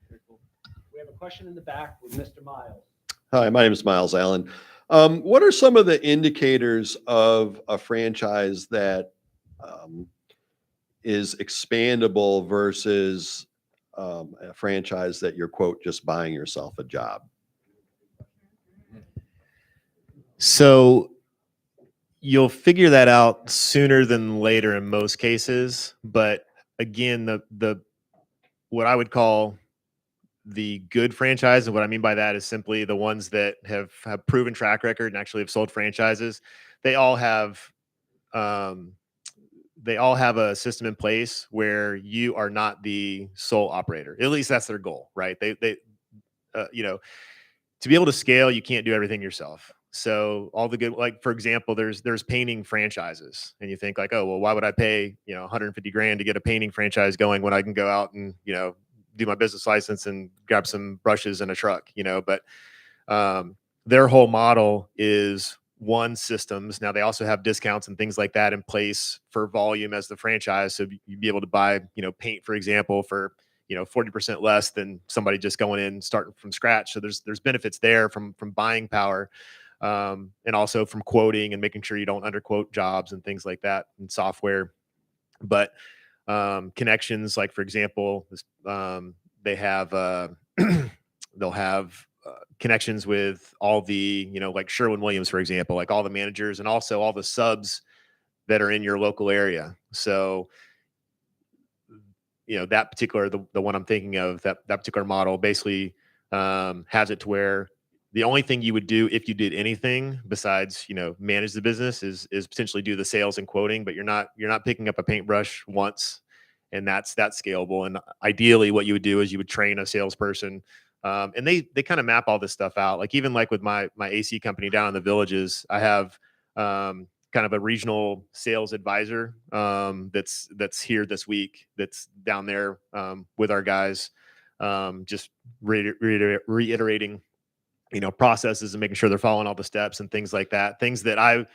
[SPEAKER 1] We have a question in the back with Mr. Miles.
[SPEAKER 7] Hi, my name is Miles Allen. What are some of the indicators of a franchise that is expandable versus a franchise that you're, quote, just buying yourself a job?
[SPEAKER 4] So you'll figure that out sooner than later in most cases. But again, the what I would call the good franchise, and what I mean by that is simply the ones that have proven track record and actually have sold franchises. They all have a system in place where you are not the sole operator. At least that's their goal, right? They to be able to scale, you can't do everything yourself. So all the good, like for example, there's painting franchises, and you think like, oh, well, why would I pay $150,000 to get a painting franchise going when I can go out and do my business license and grab some brushes and a truck, But their whole model is one, systems. Now they also have discounts and things like that in place for volume as the franchise, so you'd be able to buy paint, for example, for 40% less than somebody just going in starting from scratch. So there's benefits there from buying power. And also from quoting and making sure you don't underquote jobs and things like that in software. But connections, like for example, they have they'll have connections with all the like Sherwin-Williams, for example, like all the managers and also all the subs that are in your local area. So that particular the one I'm thinking of, that particular model basically has it to where The only thing you would do if you did anything besides, manage the business is potentially do the sales and quoting, but you're not picking up a paintbrush once, and that's scalable. And ideally, what you would do is you would train a salesperson, and they kind of map all this stuff out. Like even like with my AC company down in the Villages, I have kind of a regional sales advisor that's here this week, that's down there with our guys, just reiterating processes and making sure they're following all the steps and things like that. Things that I,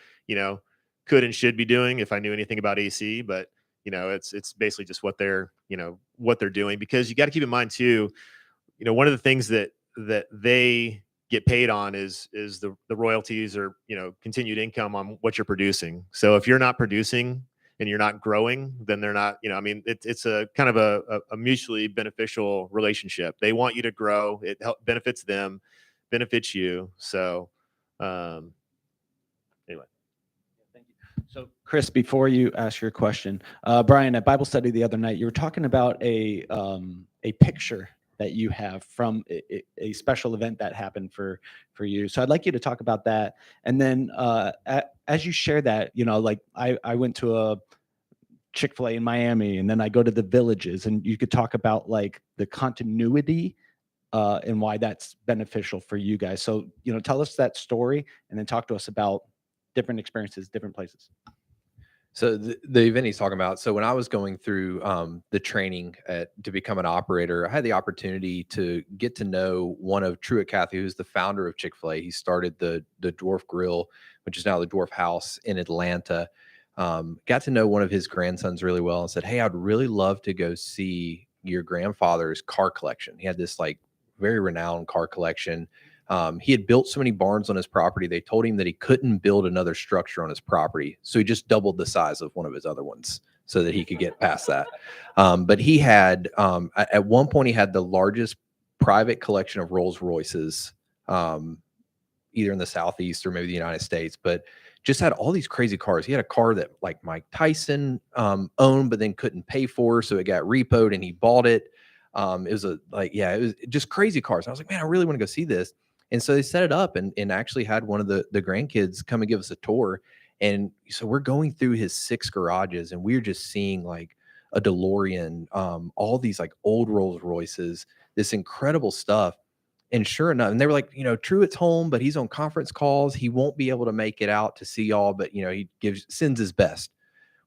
[SPEAKER 4] could and should be doing if I knew anything about AC, but it's basically just what they're doing, because you got to keep in mind too, one of the things that they get paid on is the royalties, or, continued income on what you're producing. So if you're not producing and you're not growing, then they're not, it's a kind of a mutually beneficial relationship. They want you to grow. It benefits them, benefits you. So, anyway.
[SPEAKER 1] Thank you. So, Chris, before you ask your question, Brian, at Bible study the other night, you were talking about a picture that you have from a special event that happened for you. So I'd like you to talk about that. And then as you share that, like I went to a Chik-fil-A in Miami, and then I go to the Villages, and you could talk about like the continuity and why that's beneficial for you guys. So, tell us that story, and then talk to us about different experiences, different places.
[SPEAKER 3] So the event he's talking about. So when I was going through the training to become an operator, I had the opportunity to get to know one of Truett Cathy, who's the founder of Chick-fil-A. He started the Dwarf Grill, which is now the Dwarf House in Atlanta. Got to know one of his grandsons really well, and said, "Hey, I'd really love to go see your grandfather's car collection." He had this like very renowned car collection. He had built so many barns on his property. They told him that he couldn't build another structure on his property. So he just doubled the size of one of his other ones so that he could get past that. But he had, at one point, he had the largest private collection of Rolls Royces, either in the Southeast or maybe the United States, but just had all these crazy cars. He had a car that like Mike Tyson owned, but then couldn't pay for. So it got repoed and he bought it. It was it was just crazy cars. I was like, man, I really want to go see this. And so they set it up and actually had one of the grandkids come and give us a tour. And so we're going through his 6 garages, and we're just seeing like a DeLorean, all these like old Rolls Royces, this incredible stuff. And sure enough, and they were like, Truett's home, but he's on conference calls. He won't be able to make it out to see y'all, but he sends his best.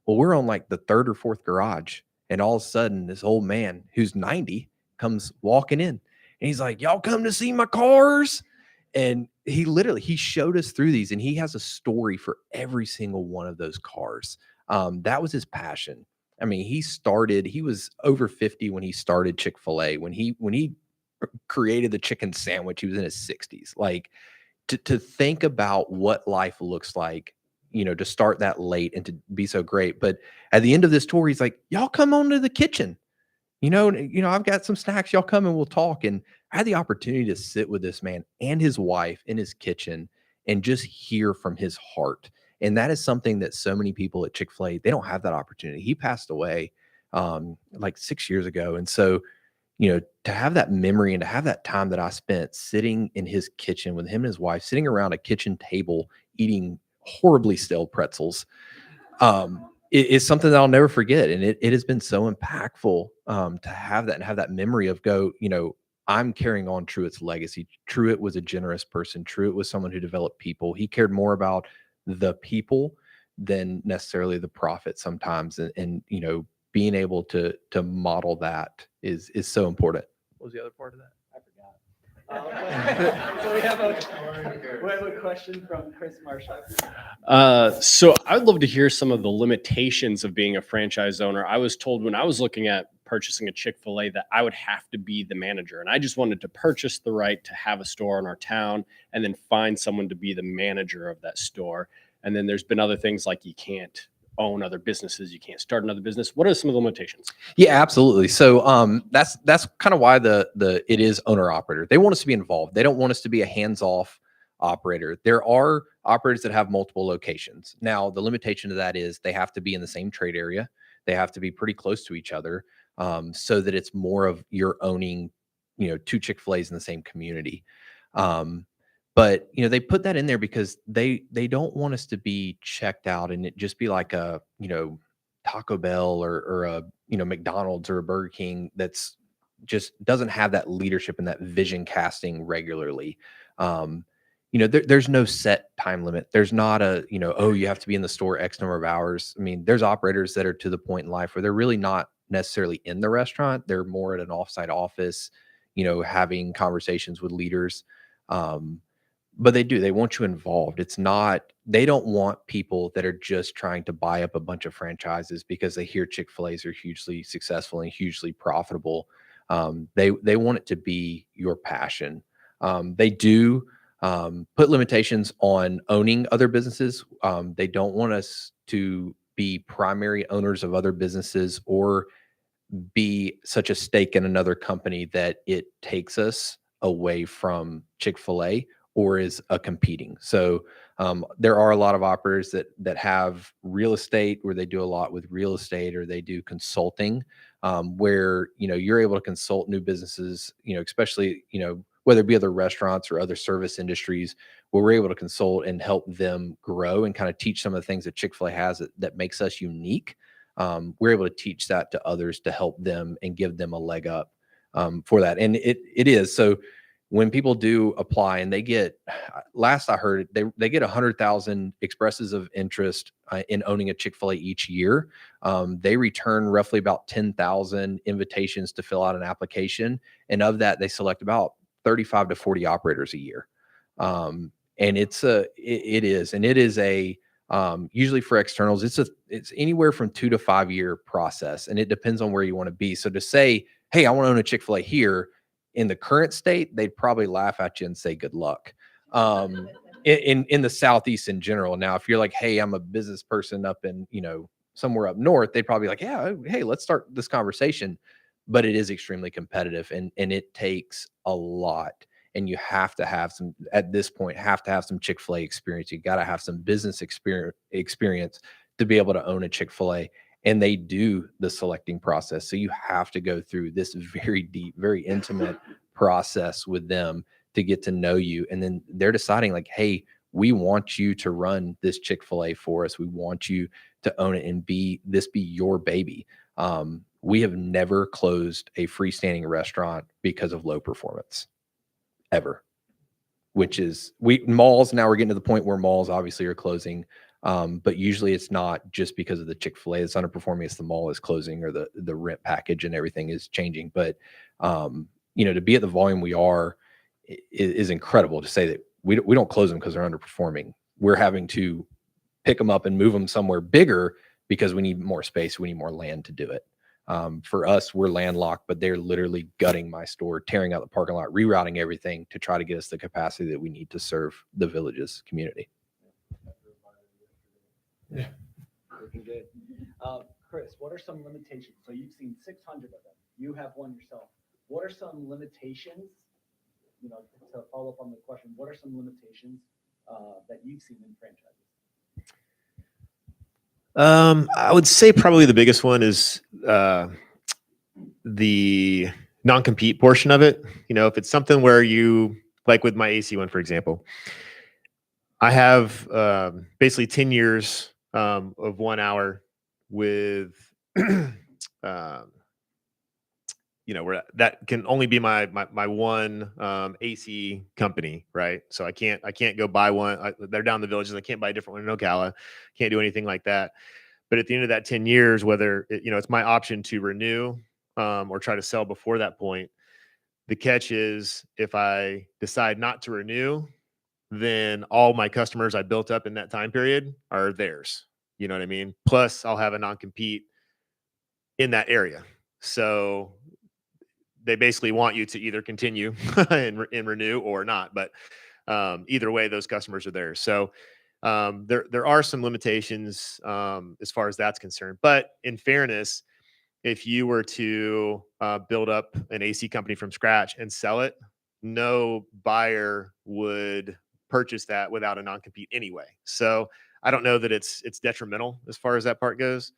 [SPEAKER 3] Well, we're on like the 3rd or 4th garage. And all of a sudden, this old man who's 90 comes walking in, and he's like, "Y'all come to see my cars?" And he showed us through these, and he has a story for every single one of those cars. That was his passion. I mean, he was over 50 when he started Chick-fil-A. When he created the chicken sandwich, he was in his 60s. Like to think about what life looks like, to start that late and to be so great. But at the end of this tour, he's like, "Y'all come on to the kitchen. I've got some snacks. Y'all come and we'll talk." And I had the opportunity to sit with this man and his wife in his kitchen and just hear from his heart. And that is something that so many people at Chick-fil-A, they don't have that opportunity. He passed away like 6 years ago. And so, to have that memory and to have that time that I spent sitting in his kitchen with him and his wife, sitting around a kitchen table, eating horribly stale pretzels, it is something that I'll never forget. And it has been so impactful to have that and have that memory of I'm carrying on Truett's legacy. Truett was a generous person. Truett was someone who developed people. He cared more about the people than necessarily the profit sometimes. And being able to model that is so important. What was the other part of that?
[SPEAKER 1] So we have a question from Chris Marshall.
[SPEAKER 2] So I'd love to hear some of the limitations of being a franchise owner. I was told when I was looking at purchasing a Chick-fil-A that I would have to be the manager, and I just wanted to purchase the right to have a store in our town and then find someone to be the manager of that store. And then there's been other things like you can't own other businesses, you can't start another business. What are some of the limitations?
[SPEAKER 3] Yeah, absolutely. So that's kind of why it is owner operator. They want us to be involved. They don't want us to be a hands-off operator. There are operators that have multiple locations. Now, the limitation to that is they have to be in the same trade area. They have to be pretty close to each other, so that it's more of you're owning, 2 Chick-fil-A's in the same community. But they put that in there because they don't want us to be checked out and it just be like a Taco Bell or a McDonald's or a Burger King that's just doesn't have that leadership and that vision casting regularly. There's no set time limit. There's not oh, you have to be in the store X number of hours. I mean, there's operators that are to the point in life where they're really not necessarily in the restaurant. They're more at an offsite office, having conversations with leaders. But they want you involved. They don't want people that are just trying to buy up a bunch of franchises because they hear Chick-fil-A's are hugely successful and hugely profitable. They want it to be your passion. They do put limitations on owning other businesses. They don't want us to be primary owners of other businesses or be such a stake in another company that it takes us away from Chick-fil-A or is a competing. So there are a lot of operators that have real estate where they do a lot with real estate or they do consulting where you're able to consult new businesses, especially whether it be other restaurants or other service industries where we're able to consult and help them grow and kind of teach some of the things that Chick-fil-A has that makes us unique. We're able to teach that to others to help them and give them a leg up for that. And it is. So when people do apply and they get, last I heard, they get 100,000 expresses of interest in owning a Chick-fil-A each year. They return roughly about 10,000 invitations to fill out an application. And of that, they select about 35 to 40 operators a year. And it is a, usually for externals, it's anywhere from 2 to 5 year process, and it depends on where you want to be. So to say, hey, I want to own a Chick-fil-A here in the current state, they'd probably laugh at you and say, good luck. In the Southeast in general. Now, if you're like, hey, I'm a business person up in, somewhere up north, they'd probably be like, yeah, hey, let's start this conversation. But it is extremely competitive and it takes a lot. And you have to have some, at this point, some Chick-fil-A experience. You got to have some business experience to be able to own a Chick-fil-A. And they do the selecting process. So you have to go through this very deep, very intimate process with them to get to know you. And then they're deciding like, hey, we want you to run this Chick-fil-A for us. We want you to own it and be your baby. We have never closed a freestanding restaurant because of low performance. Ever, which is malls. Now we're getting to the point where malls obviously are closing. But usually it's not just because of the Chick-fil-A that's underperforming, it's the mall is closing or the rent package and everything is changing. But, to be at the volume we are is incredible. To say that we don't close them because they're underperforming. We're having to pick them up and move them somewhere bigger because we need more space. We need more land to do it. For us, we're landlocked, but they're literally gutting my store, tearing out the parking lot, rerouting everything to try to get us the capacity that we need to serve the Villages community.
[SPEAKER 1] Yeah. Looking good. Chris, what are some limitations? So you've seen 600 of them. You have one yourself. What are some limitations? To follow up on the question, what are some limitations that you've seen in franchises?
[SPEAKER 4] I would say probably the biggest one is the non-compete portion of it. If it's something where you, like with my AC one, for example, I have basically 10 years of 1 hour with, where that can only be my one AC company, right? So I can't go buy one. They're down in the Villages. I can't buy a different one in Ocala. Can't do anything like that. But at the end of that 10 years, whether it's my option to renew or try to sell before that point, the catch is if I decide not to renew, then all my customers I built up in that time period are theirs. You know what I mean? Plus, I'll have a non-compete in that area. So they basically want you to either continue and renew or not. But either way, those customers are theirs. So there are some limitations as far as that's concerned. But in fairness, if you were to build up an AC company from scratch and sell it, no buyer would purchase that without a non-compete anyway. So I don't know that it's detrimental as far as that part goes.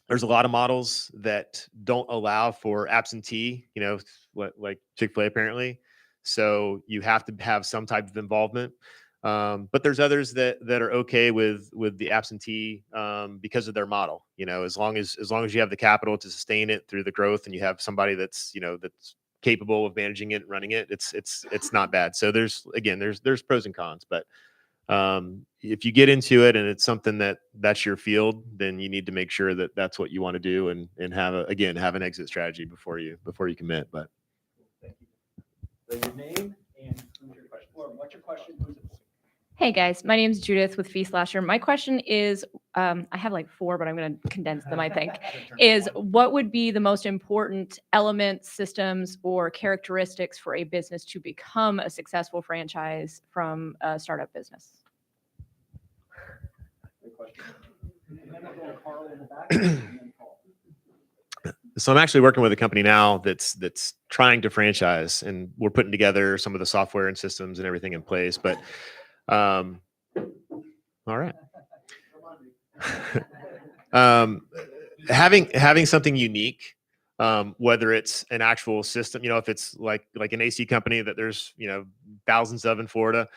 [SPEAKER 4] There's a lot of models that don't allow for absentee, like Chick-fil-A apparently. So you have to have some type of involvement. But there's others that are okay with the absentee because of their model. You know, as long as you have the capital to sustain it through the growth, and you have somebody that's that's capable of managing it and running it, it's not bad. So there's pros and cons, but if you get into it and it's something that's your field, then you need to make sure that that's what you want to do, and have an exit strategy before you commit. But
[SPEAKER 1] So your name and who's your question? Or what's your question? Who's it for?
[SPEAKER 8] Hey guys, my name is Judith with Fee Slasher. My question is, I have like 4, but I'm going to condense them, I think, is what would be the most important elements, systems, or characteristics for a business to become a successful franchise from a startup business?
[SPEAKER 1] Great question. And then we'll go to Carl in the back, and then Paul.
[SPEAKER 4] So I'm actually working with a company now that's trying to franchise, and we're putting together some of the software and systems and everything in place. But all right. Having something unique, whether it's an actual system, if it's like an AC company that there's thousands of in Florida,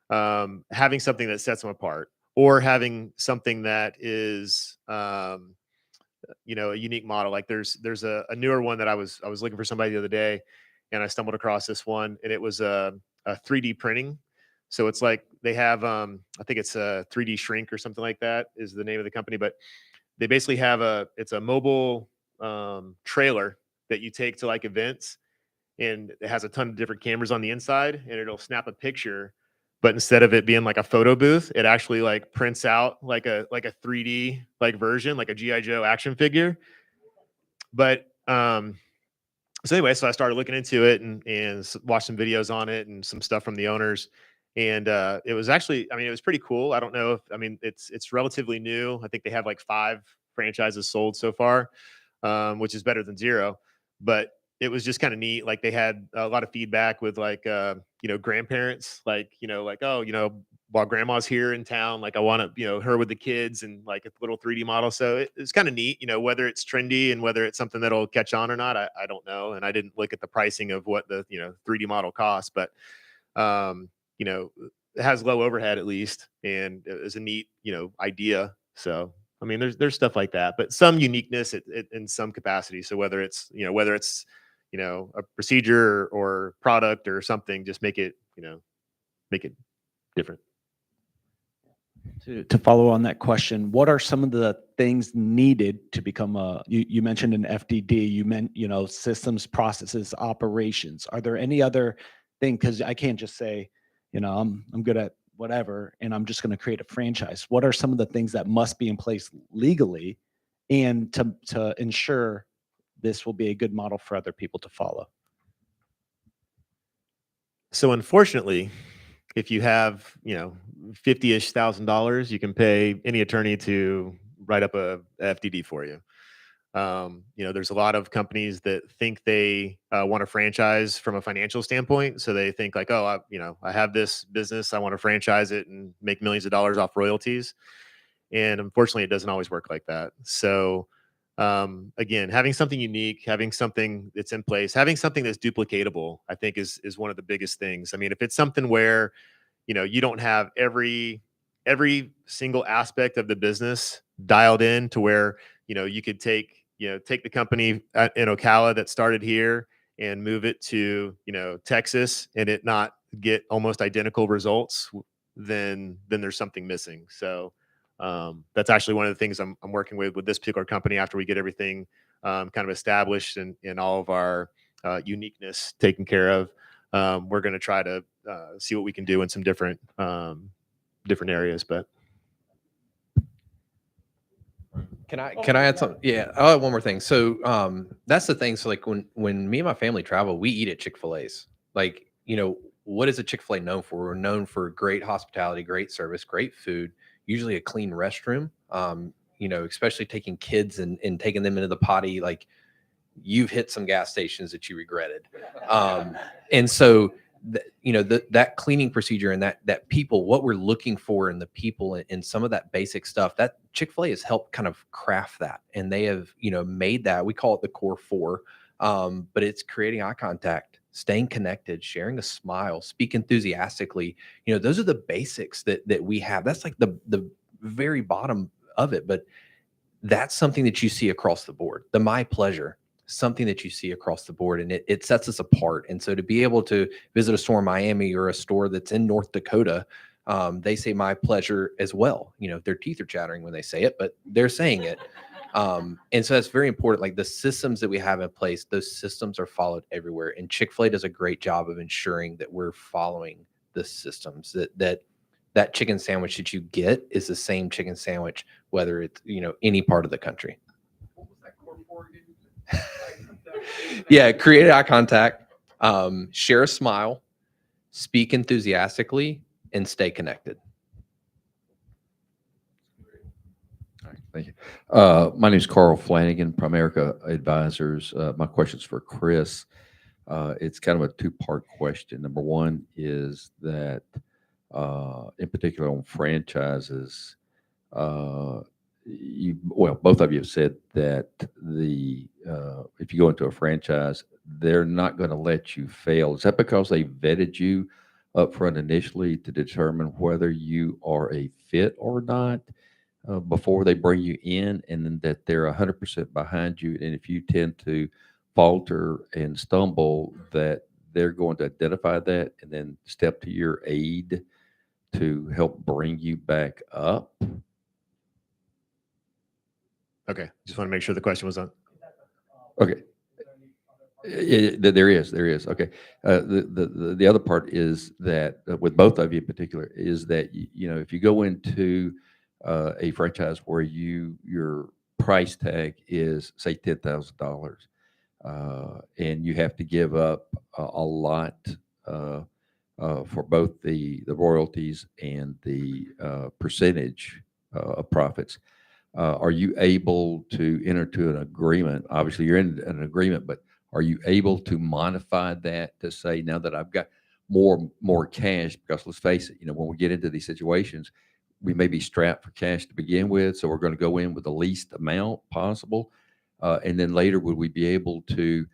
[SPEAKER 4] having something that sets them apart, or having something that is a unique model. Like there's a newer one that I was looking for somebody the other day, and I stumbled across this one, and it was a 3D printing. So it's like they have I think it's a 3D shrink or something like that is the name of the company, but they basically have it's a mobile trailer that you take to like events, and it has a ton of different cameras on the inside, and it'll snap a picture, but instead of it being like a photo booth, it actually like prints out like a 3D like version, like a GI Joe action figure. But so anyway, so I started looking into it and watched some videos on it and some stuff from the owners. And it was actually, it was pretty cool. I don't know if, it's relatively new. I think they have like 5 franchises sold so far, which is better than 0. But it was just kind of neat. Like they had a lot of feedback with like, grandparents, like, while grandma's here in town, like I want to, her with the kids and like a little 3D model. So it's kind of neat, whether it's trendy and whether it's something that'll catch on or not, I don't know. And I didn't look at the pricing of what the, 3D model costs, but, it has low overhead at least. And it was a neat, idea. So, there's stuff like that, but some uniqueness in some capacity. So whether it's a procedure or product or something, just make it different.
[SPEAKER 1] To follow on that question, what are some of the things needed to become you mentioned an FDD, you meant, systems, processes, operations. Are there any other thing? Because I can't just say, I'm good at whatever, and I'm just going to create a franchise. What are some of the things that must be in place legally and to ensure this will be a good model for other people to follow?
[SPEAKER 4] So unfortunately, if you have, $50,000-ish $1,000, you can pay any attorney to write up a FDD for you. There's a lot of companies that think they want to franchise from a financial standpoint. So they think like, oh, I have this business, I want to franchise it and make millions of dollars off royalties. And unfortunately, it doesn't always work like that. So again, having something unique, having something that's in place, having something that's duplicatable, I think is one of the biggest things. If it's something where, you don't have every single aspect of the business dialed in to where, you could take the company in Ocala that started here and move it to, Texas, and it not get almost identical results, then there's something missing. So that's actually one of the things I'm working with this particular company after we get everything kind of established and all of our uniqueness taken care of. We're going to try to see what we can do in some different areas, but.
[SPEAKER 3] Can I add something? Yeah, I'll add one more thing. So that's the thing. So like when me and my family travel, we eat at Chick-fil-A's. Like, what is a Chick-fil-A known for? We're known for great hospitality, great service, great food, usually a clean restroom. Especially taking kids and taking them into the potty. Like you've hit some gas stations that you regretted. And so that cleaning procedure and that people, what we're looking for in the people and some of that basic stuff, that Chick-fil-A has helped kind of craft that. And they have, made that, we call it the core 4, but it's creating eye contact, staying connected, sharing a smile, speak enthusiastically. Those are the basics that we have. That's like the very bottom of it, but that's something that you see across the board. The my pleasure, something that you see across the board, and it sets us apart. And so to be able to visit a store in Miami or a store that's in North Dakota, they say my pleasure as well. Their teeth are chattering when they say it, but they're saying it. And so that's very important. Like the systems that we have in place, those systems are followed everywhere. And Chick-fil-A does a great job of ensuring that we're following the systems, that chicken sandwich that you get is the same chicken sandwich, whether it's, any part of the country. Yeah. Create eye contact, share a smile, speak enthusiastically, and stay connected.
[SPEAKER 9] All right, thank you. My name is Carl Flanagan, Primerica Advisors. My question's for Chris. It's kind of a two-part question. Number one is that, in particular on franchises, both of you have said that if you go into a franchise, they're not going to let you fail. Is that because they vetted you up front initially to determine whether you are a fit or not before they bring you in, and then that they're 100% behind you? And if you tend to falter and stumble, that they're going to identify that and then step to your aid to help bring you back up?
[SPEAKER 4] Okay. Just want to make sure the question was on.
[SPEAKER 9] Okay. There is. Okay. The other part is that with both of you in particular is that if you go into a franchise where your price tag is say $10,000, and you have to give up a lot for both the royalties and the percentage of profits. Are you able to enter into an agreement? Obviously, you're in an agreement, but are you able to modify that to say, now that I've got more cash? Because let's face it, when we get into these situations, we may be strapped for cash to begin with, so we're going to go in with the least amount possible, and then later would we be able to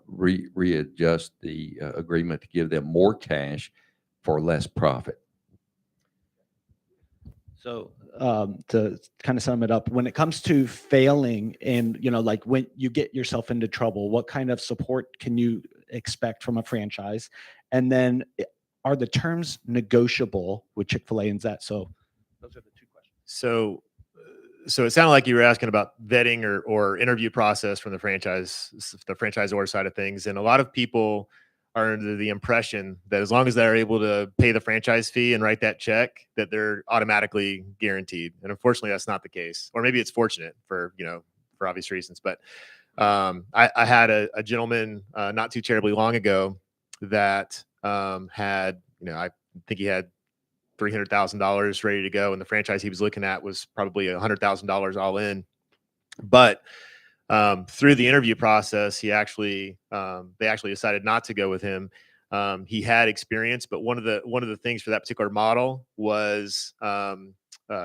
[SPEAKER 9] readjust the agreement to give them more cash for less profit?
[SPEAKER 1] So to kind of sum it up, when it comes to failing and, like when you get yourself into trouble, what kind of support can you expect from a franchise? And then are the terms negotiable with Chick-fil-A and Zet? So those are the two questions.
[SPEAKER 4] So it sounded like you were asking about vetting or interview process from the franchisor side of things. And a lot of people are under the impression that as long as they're able to pay the franchise fee and write that check, that they're automatically guaranteed. And unfortunately, that's not the case. Or maybe it's fortunate for obvious reasons. But I had a gentleman not too terribly long ago that had, I think he had $300,000 ready to go, and the franchise he was looking at was probably $100,000 all in. But through the interview process, they actually decided not to go with him. He had experience, but one of the things for that particular model was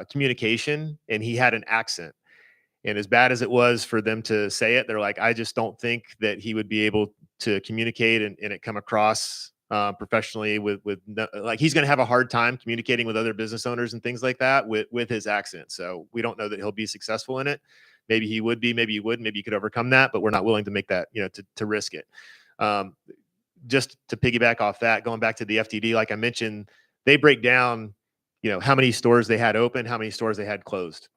[SPEAKER 4] communication, and he had an accent. And as bad as it was for them to say it, they're like, I just don't think that he would be able to communicate and it come across professionally like he's going to have a hard time communicating with other business owners and things like that with his accent. So we don't know that he'll be successful in it. Maybe he would be, maybe he wouldn't, maybe he could overcome that, but we're not willing to make that, to risk it. Just to piggyback off that, going back to the FTD, like I mentioned, they break down, how many stores they had open, how many stores they had closed.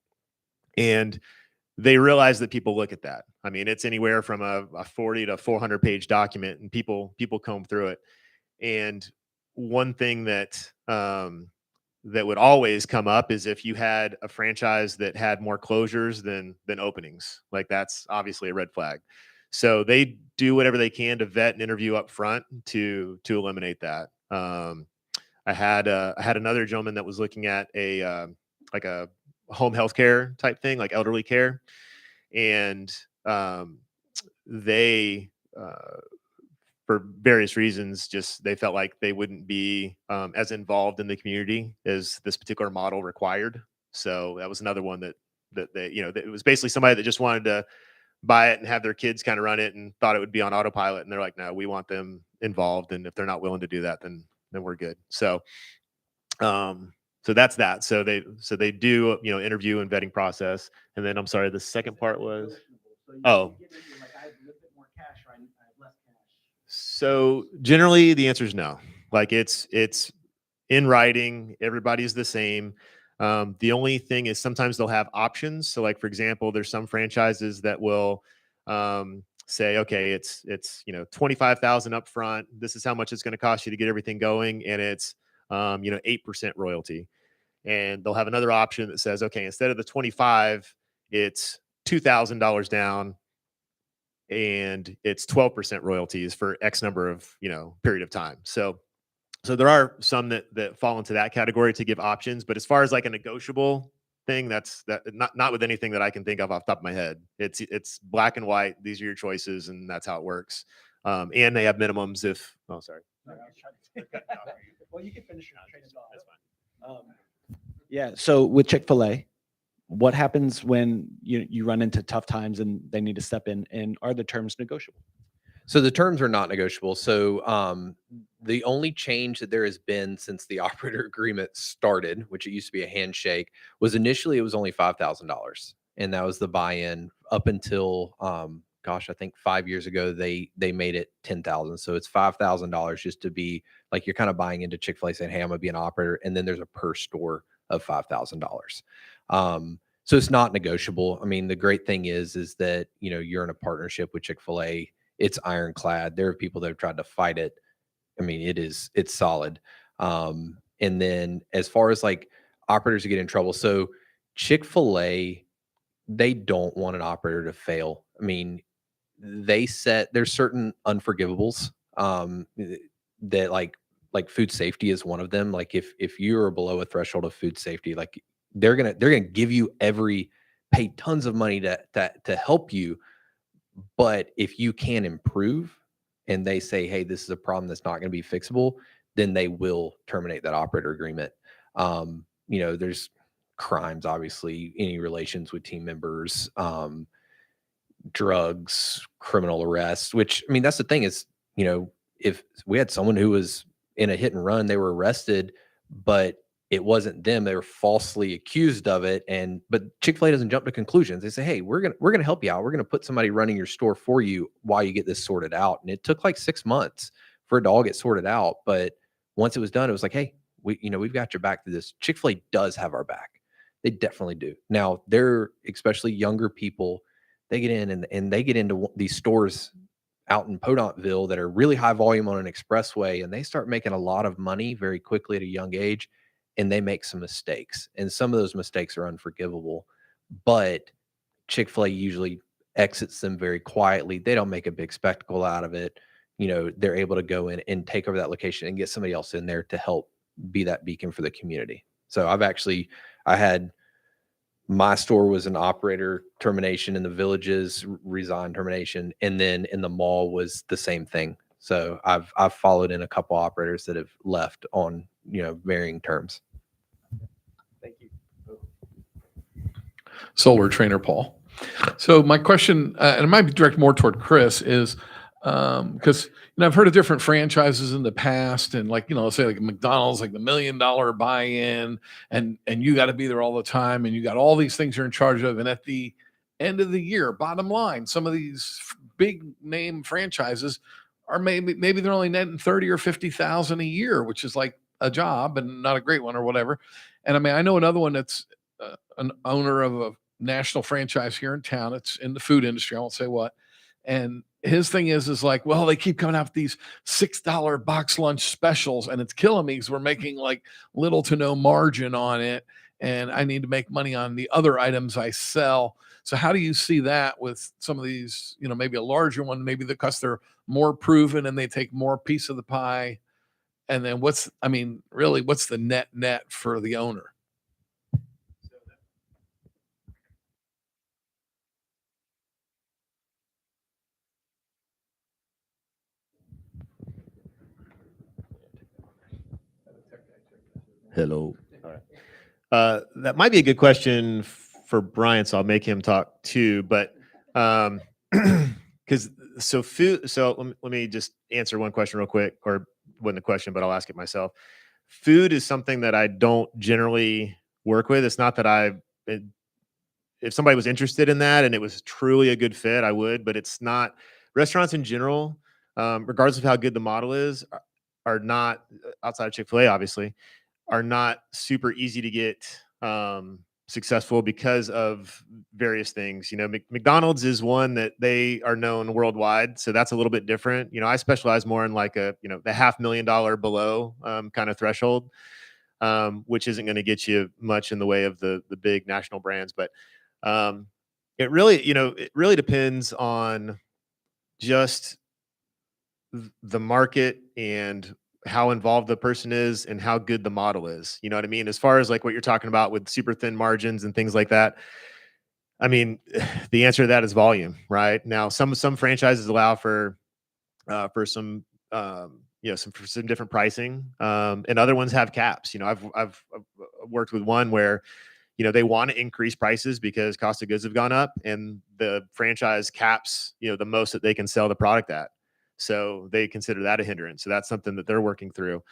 [SPEAKER 4] And they realize that people look at that. I mean, it's anywhere from a 40 to 400 page document, and people comb through it. And one thing that would always come up is if you had a franchise that had more closures than openings. Like that's obviously a red flag. So they do whatever they can to vet and interview up front to eliminate that. I had another gentleman that was looking at a home health care type thing, like elderly care, and they for various reasons, they felt like they wouldn't be as involved in the community as this particular model required. So that was another one that they, it was basically somebody that just wanted to buy it and have their kids kind of run it and thought it would be on autopilot. And they're like, no, we want them involved. And if they're not willing to do that, then we're good. So, so that's that. So they do, interview and vetting process. And then I'm sorry, the second part was, so generally the answer is no. Like it's in writing, everybody's the same. The only thing is sometimes they'll have options. So like, for example, there's some franchises that will say, okay, it's 25,000 up front. This is how much it's going to cost you to get everything going. And it's 8% royalty. And they'll have another option that says, okay, instead of the 25, it's $2,000 down and it's 12% royalties for X number of, period of time. So there are some that fall into that category to give options, but as far as like a negotiable thing, that's not with anything that I can think of off the top of my head. It's black and white. These are your choices, and that's how it works. And they have minimums if. Oh, sorry.
[SPEAKER 1] Well, you can finish your train of thought. That's fine. Yeah. So with Chick-fil-A, what happens when you run into tough times and they need to step in? And are the terms negotiable?
[SPEAKER 3] So the terms are not negotiable. So the only change that there has been since the operator agreement started, which it used to be a handshake, was initially it was only $5,000, and that was the buy-in up until I think 5 years ago they made it $10,000. So it's $5,000 just to be like you're kind of buying into Chick-fil-A saying, hey, I'm gonna be an operator, and then there's a per store of $5,000. So it's not negotiable. I mean, the great thing is that you're in a partnership with Chick-fil-A. It's ironclad. There are people that have tried to fight it. I mean, it's solid. And then as far as like operators who get in trouble, so Chick-fil-A, they don't want an operator to fail. I mean, there's certain unforgivables that like food safety is one of them. Like if you are below a threshold of food safety, like they're gonna give you pay tons of money to help you. But if you can improve and they say, hey, this is a problem that's not going to be fixable, then they will terminate that operator agreement. There's crimes, obviously, any relations with team members, drugs, criminal arrests, which, I mean, that's the thing is, if we had someone who was in a hit and run, they were arrested, but it wasn't them. They were falsely accused of it. But Chick-fil-A doesn't jump to conclusions. They say, hey, we're gonna help you out. We're gonna put somebody running your store for you while you get this sorted out. And it took like 6 months for it to all get sorted out. But once it was done, it was like, hey, we've got your back to this. Chick-fil-A does have our back. They definitely do. Now, they're especially younger people. They get in and they get into these stores out in Podontville that are really high volume on an expressway, and they start making a lot of money very quickly at a young age. And they make some mistakes, and some of those mistakes are unforgivable, but Chick-fil-A usually exits them very quietly. They don't make a big spectacle out of it. They're able to go in and take over that location and get somebody else in there to help be that beacon for the community. So I had my store was an operator termination in the Villages, resign termination, and then in the mall was the same thing. So I've followed in a couple operators that have left on varying terms.
[SPEAKER 1] Thank you.
[SPEAKER 10] Solar trainer Paul. So my question, and it might be directed more toward Chris, is because I've heard of different franchises in the past, and let's say like McDonald's, like the $1 million buy-in, and you got to be there all the time, and you got all these things you're in charge of, and at the end of the year, bottom line, some of these big name franchises are maybe they're only netting 30 or 50,000 a year, which is like a job and not a great one or whatever. And I mean, I know another one that's an owner of a national franchise here in town. It's in the food industry. I won't say what. And his thing is like, well, they keep coming out with these $6 box lunch specials, and it's killing me because we're making like little to no margin on it, and I need to make money on the other items I sell. So how do you see that with some of these, maybe a larger one, maybe because they're more proven and they take more piece of the pie? And then what's the net for the owner?
[SPEAKER 4] Hello. All right. That might be a good question for Brian, so I'll make him talk too. But because so food. So let me just answer one question real quick, or wasn't a question, but I'll ask it myself. Food is something that I don't generally work with. It's not that if somebody was interested in that and it was truly a good fit, I would, but it's not. Restaurants in general, regardless of how good the model is, are not outside of Chick-fil-A, obviously, are not super easy to get successful because of various things. McDonald's is one that they are known worldwide, so that's a little bit different. I specialize more in like the $500,000 below kind of threshold, which isn't going to get you much in the way of the big national brands. But it really depends on just the market and how involved the person is and how good the model is. You know what I mean? As far as like what you're talking about with super thin margins and things like that. I mean, the answer to that is volume, right? Now, some franchises allow for some for some different pricing, and other ones have caps. I've worked with one where they want to increase prices because cost of goods have gone up, and the franchise caps the most that they can sell the product at. So they consider that a hindrance. So that's something that they're working through.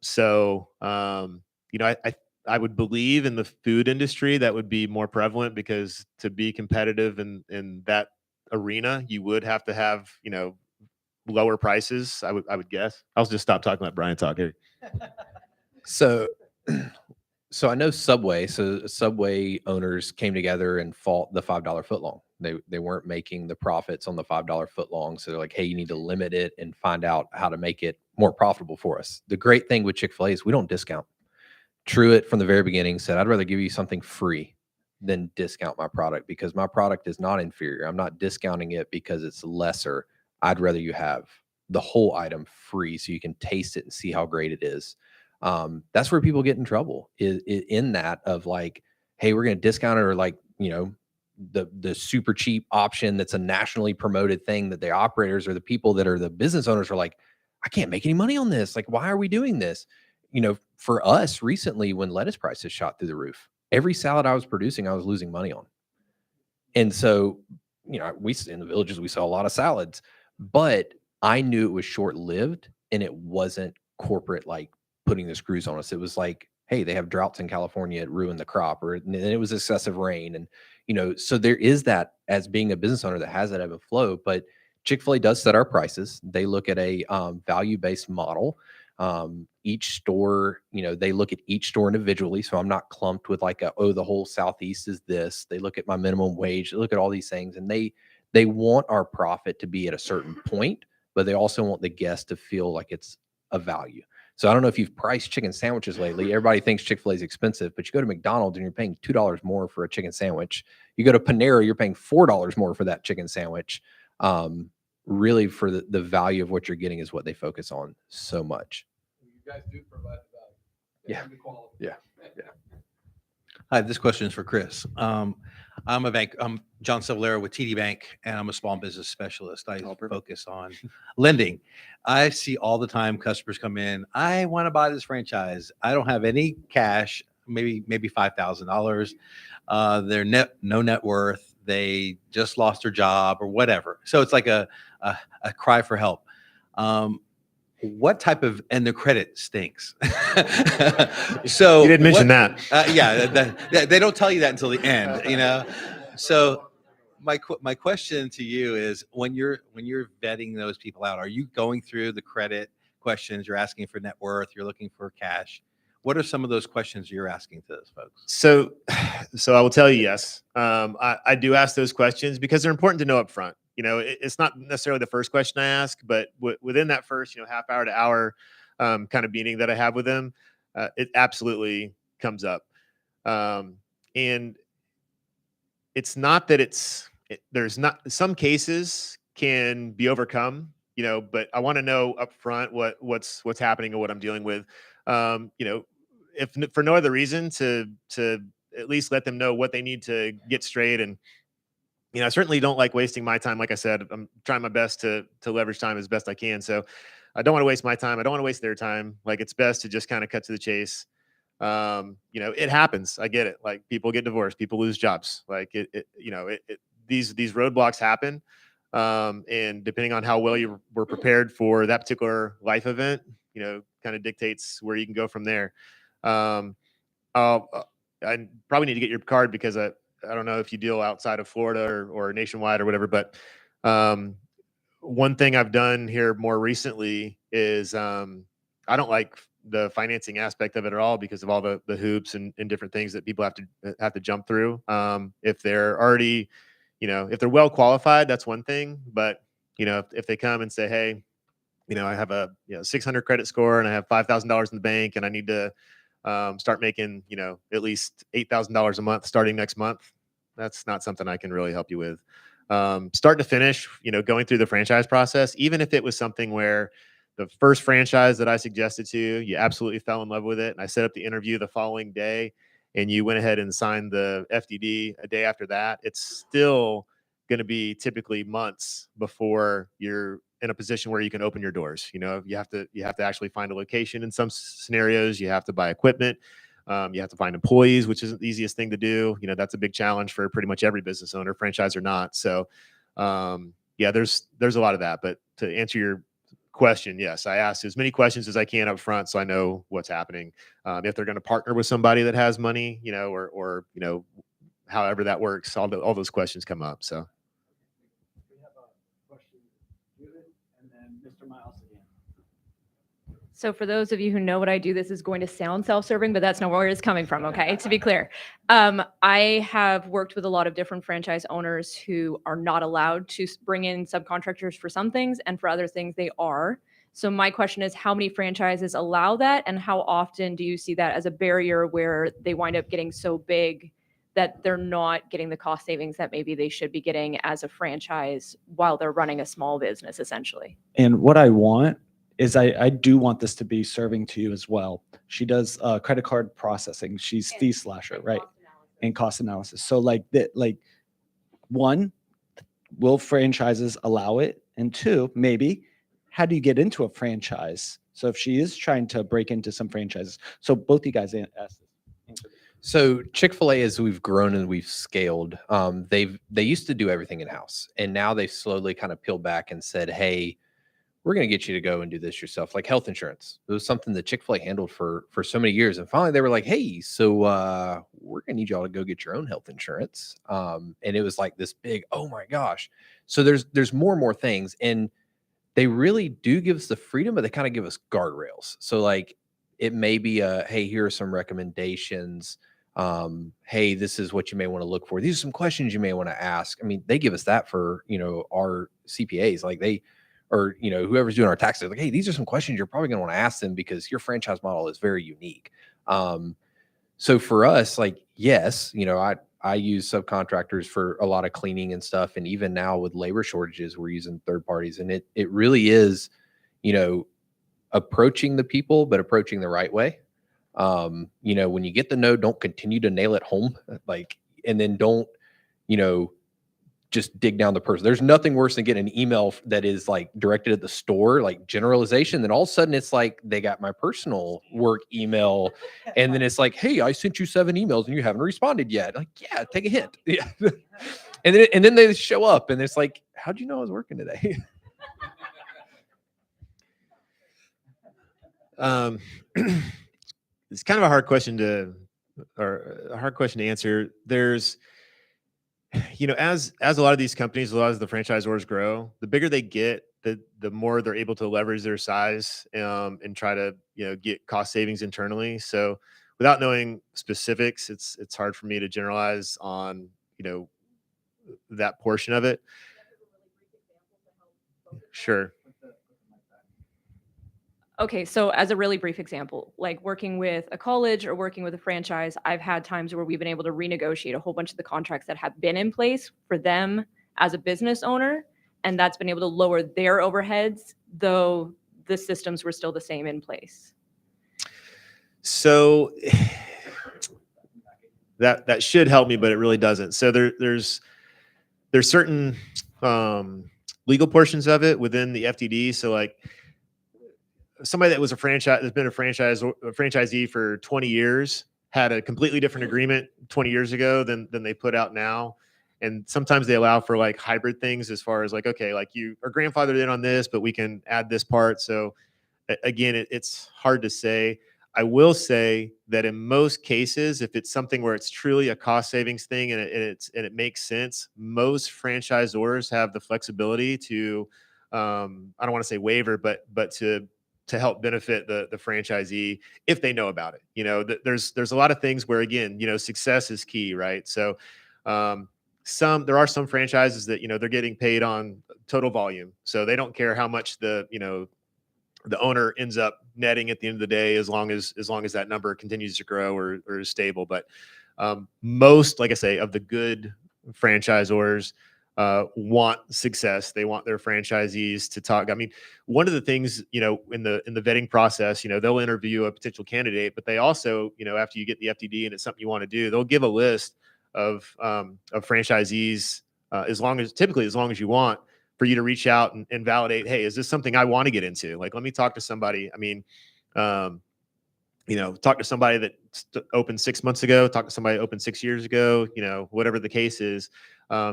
[SPEAKER 4] So I would believe in the food industry that would be more prevalent, because to be competitive in that arena, you would have to have lower prices. I would guess. I'll just stop talking about Brian talk here.
[SPEAKER 3] So, so I know Subway. So Subway owners came together and fought the $5 footlong. They weren't making the profits on the $5 footlong. So they're like, hey, you need to limit it and find out how to make it more profitable for us. The great thing with Chick-fil-A is we don't discount. Truett from the very beginning said, I'd rather give you something free than discount my product, because my product is not inferior. I'm not discounting it because it's lesser. I'd rather you have the whole item free so you can taste it and see how great it is. That's where people get in trouble, is in that of like, hey, we're going to discount it, or like, the super cheap option that's a nationally promoted thing that the operators or the people that are the business owners are like, I can't make any money on this. Like, why are we doing this? For us recently, when lettuce prices shot through the roof, every salad I was producing, I was losing money on. And so, we in the Villages, we saw a lot of salads, but I knew it was short lived, and it wasn't corporate, like putting the screws on us. It was like, hey, they have droughts in California, it ruined the crop, or and it was excessive rain. And, so there is that, as being a business owner, that has that ebb and flow. But Chick-fil-A does set our prices. They look at a value-based model. Each store, they look at each store individually. So I'm not clumped with like the whole Southeast is this. They look at my minimum wage, they look at all these things, and they want our profit to be at a certain point, but they also want the guest to feel like it's a value. So I don't know if you've priced chicken sandwiches lately. Everybody thinks Chick-fil-A is expensive, but you go to McDonald's and you're paying $2 more for a chicken sandwich. You go to Panera, you're paying $4 more for that chicken sandwich. Really, for the value of what you're getting is what they focus on so much.
[SPEAKER 10] You guys do provide the value.
[SPEAKER 3] Yeah.
[SPEAKER 10] And the quality.
[SPEAKER 3] Yeah. Yeah.
[SPEAKER 11] Hi, this question is for Chris. I'm John Civalero with TD Bank, and I'm a small business specialist. I focus on lending. I see all the time customers come in. I want to buy this franchise. I don't have any cash, maybe $5,000. They're no net worth. They just lost their job or whatever. So it's like a cry for help. What type of, and the credit stinks. So
[SPEAKER 4] You didn't mention that.
[SPEAKER 11] They don't tell you that until the end, So my question to you is, when you're vetting those people out, are you going through the credit questions? You're asking for net worth, you're looking for cash. What are some of those questions you're asking to those folks?
[SPEAKER 4] So I will tell you, yes. I do ask those questions because they're important to know up front. It's not necessarily the first question I ask, but within that first, half hour to hour kind of meeting that I have with them, it absolutely comes up. And it's not that there's not, some cases can be overcome, but I want to know up front what's happening and what I'm dealing with. If for no other reason, to at least let them know what they need to get straight. And I certainly don't like wasting my time. Like I said, I'm trying my best to leverage time as best I can. So I don't want to waste my time. I don't want to waste their time. Like, it's best to just kind of cut to the chase. It happens. I get it. Like, people get divorced, people lose jobs. Like these roadblocks happen. And depending on how well you were prepared for that particular life event, kind of dictates where you can go from there. I probably need to get your card because I don't know if you deal outside of Florida or nationwide or whatever, but one thing I've done here more recently is I don't like the financing aspect of it at all because of all the hoops and different things that people have to jump through. If they're already, if they're well qualified, that's one thing. But if they come and say, hey, I have a 600 credit score and I have $5,000 in the bank and I need to start making at least $8,000 a month starting next month, that's not something I can really help you with. Start to finish, going through the franchise process, even if it was something where the first franchise that I suggested to you, you absolutely fell in love with it, and I set up the interview the following day, and you went ahead and signed the FDD a day after that, it's still going to be typically months before you're in a position where you can open your doors. You have to actually find a location in some scenarios. You have to buy equipment. You have to find employees, which isn't the easiest thing to do. That's a big challenge for pretty much every business owner, franchise or not. So, there's a lot of that. But to answer your question, yes, I asked as many questions as I can up front, so I know what's happening. If they're going to partner with somebody that has money, or however that works, all those questions come up. So.
[SPEAKER 1] We have a question, Judith, and then Mr. Miles again.
[SPEAKER 8] So for those of you who know what I do, this is going to sound self-serving, but that's not where it's coming from, okay? To be clear. I have worked with a lot of different franchise owners who are not allowed to bring in subcontractors for some things, and for other things they are. So my question is, how many franchises allow that, and how often do you see that as a barrier where they wind up getting so big that they're not getting the cost savings that maybe they should be getting as a franchise while they're running a small business, essentially?
[SPEAKER 1] And what I want is I do want this to be serving to you as well. She does credit card processing. She's fee slasher, right? And cost analysis. So one, will franchises allow it? And two, maybe, how do you get into a franchise? So if she is trying to break into some franchises. So both you guys asked this.
[SPEAKER 3] So Chick-fil-A, as we've grown and we've scaled, they used to do everything in-house, and now they've slowly kind of peeled back and said, hey, we're going to get you to go and do this yourself. Like health insurance. It was something that Chick-fil-A handled for so many years. And finally they were like, hey, so we're going to need y'all to go get your own health insurance. And it was like this big, oh my gosh. So there's more and more things. And they really do give us the freedom, but they kind of give us guardrails. So like it may be hey, here are some recommendations. Hey, this is what you may want to look for. These are some questions you may want to ask. I mean, they give us that for, our CPAs. Like or whoever's doing our taxes, like, hey, these are some questions you're probably going to want to ask them because your franchise model is very unique. So for us, like, yes, I use subcontractors for a lot of cleaning and stuff. And even now with labor shortages, we're using third parties, and it really is, approaching the people, but approaching the right way. When you get the no, don't continue to nail it home, and then don't, just dig down the person. There's nothing worse than getting an email that is like directed at the store, like generalization. Then all of a sudden it's like they got my personal work email, and then it's like, hey, I sent you 7 emails and you haven't responded yet. Like, yeah, take a hint. Yeah. and then they show up and it's like, how'd you know I was working today?
[SPEAKER 4] It's kind of a hard question to answer. There's, as a lot of these companies, a lot of the franchisors grow, the bigger they get, the more they're able to leverage their size and try to, get cost savings internally. So without knowing specifics, it's hard for me to generalize on, that portion of it. Sure.
[SPEAKER 8] Okay, so as a really brief example, like working with a college or working with a franchise, I've had times where we've been able to renegotiate a whole bunch of the contracts that have been in place for them as a business owner, and that's been able to lower their overheads, though the systems were still the same in place.
[SPEAKER 4] So that should help me, but it really doesn't. So there's certain legal portions of it within the FDD. So like, somebody that was that's been a franchisee for 20 years had a completely different agreement 20 years ago than they put out now. And sometimes they allow for like hybrid things as far as like, okay, like you are grandfathered in on this, but we can add this part. So again, it's hard to say. I will say that in most cases, if it's something where it's truly a cost savings thing and it makes sense, most franchisors have the flexibility to, I don't want to say waiver, but to help benefit the franchisee if they know about it. You know, there's a lot of things where, again, you know, success is key, right? So there are some franchises that, you know, they're getting paid on total volume, so they don't care how much the owner ends up netting at the end of the day, as long as that number continues to grow or is stable. But most, like I say, of the good franchisors want success. They want their franchisees to talk. I mean, one of the things, you know, in the vetting process, you know, they'll interview a potential candidate, but they also, you know, after you get the FTD and it's something you want to do, they'll give a list of franchisees typically as long as you want, for you to reach out and validate, hey, is this something I want to get into? Like, let me talk to somebody. I mean, you know, talk to somebody that opened 6 months ago, talk to somebody that opened 6 years ago, you know, whatever the case is,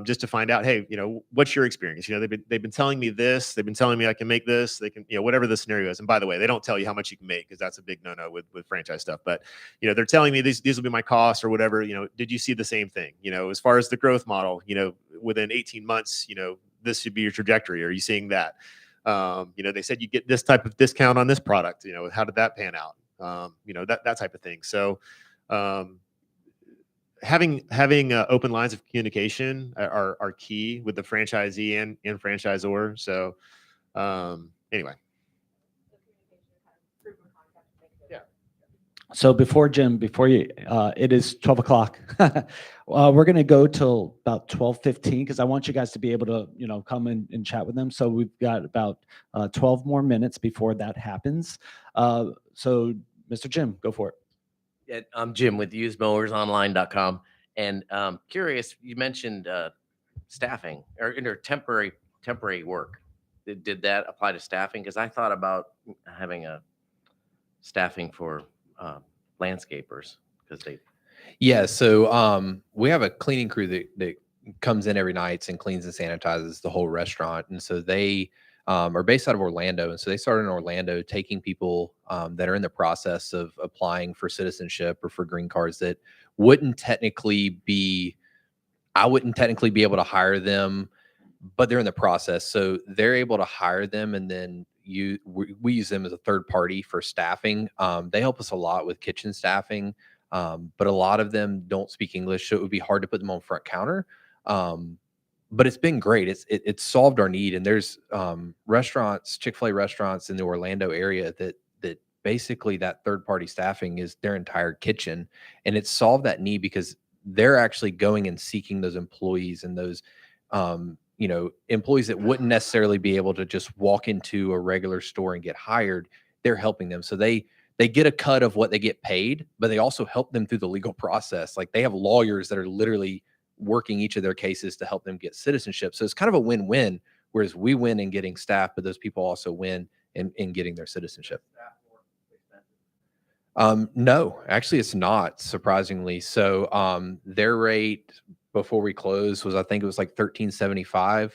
[SPEAKER 4] just to find out, hey, you know, what's your experience? You know, they've been telling me this, they've been telling me I can make this, they can, you know, whatever the scenario is. And by the way, they don't tell you how much you can make, because that's a big no-no with franchise stuff. But, you know, they're telling me these will be my costs or whatever. You know, did you see the same thing? You know, as far as the growth model, you know, within 18 months, you know, this should be your trajectory. Are you seeing that? You know, they said you get this type of discount on this product. You know, how did that pan out? You know, that type of thing. So having open lines of communication are key with the franchisee and franchisor. So anyway.
[SPEAKER 1] So before you, it is 12 o'clock. We're going to go till about 12:15 because I want you guys to be able to, you know, come and chat with them. So we've got about 12 more minutes before that happens. So Mr. Jim, go for it.
[SPEAKER 12] Yeah, I'm Jim with usemowersonline.com. And curious, you mentioned staffing or temporary work. Did that apply to staffing? Because I thought about having a staffing for landscapers, because they.
[SPEAKER 3] Yeah, so we have a cleaning crew that comes in every night and cleans and sanitizes the whole restaurant, and so they are based out of Orlando, and so they started in Orlando, taking people that are in the process of applying for citizenship or for green cards that wouldn't technically be. I wouldn't technically be able to hire them, but they're in the process, so they're able to hire them, and then we use them as a third party for staffing. They help us a lot with kitchen staffing. But a lot of them don't speak English, so it would be hard to put them on front counter. But it's been great. It's solved our need. And there's restaurants, Chick-fil-A restaurants in the Orlando area that basically that third party staffing is their entire kitchen, and it's solved that need because they're actually going and seeking those employees and those you know, employees that wouldn't necessarily be able to just walk into a regular store and get hired. They're helping them, so they get a cut of what they get paid, but they also help them through the legal process. Like, they have lawyers that are literally working each of their cases to help them get citizenship. So it's kind of a win-win, whereas we win in getting staff, but those people also win in getting their citizenship. No, actually it's not, surprisingly. So their rate before we closed was, I think it was like $13.75.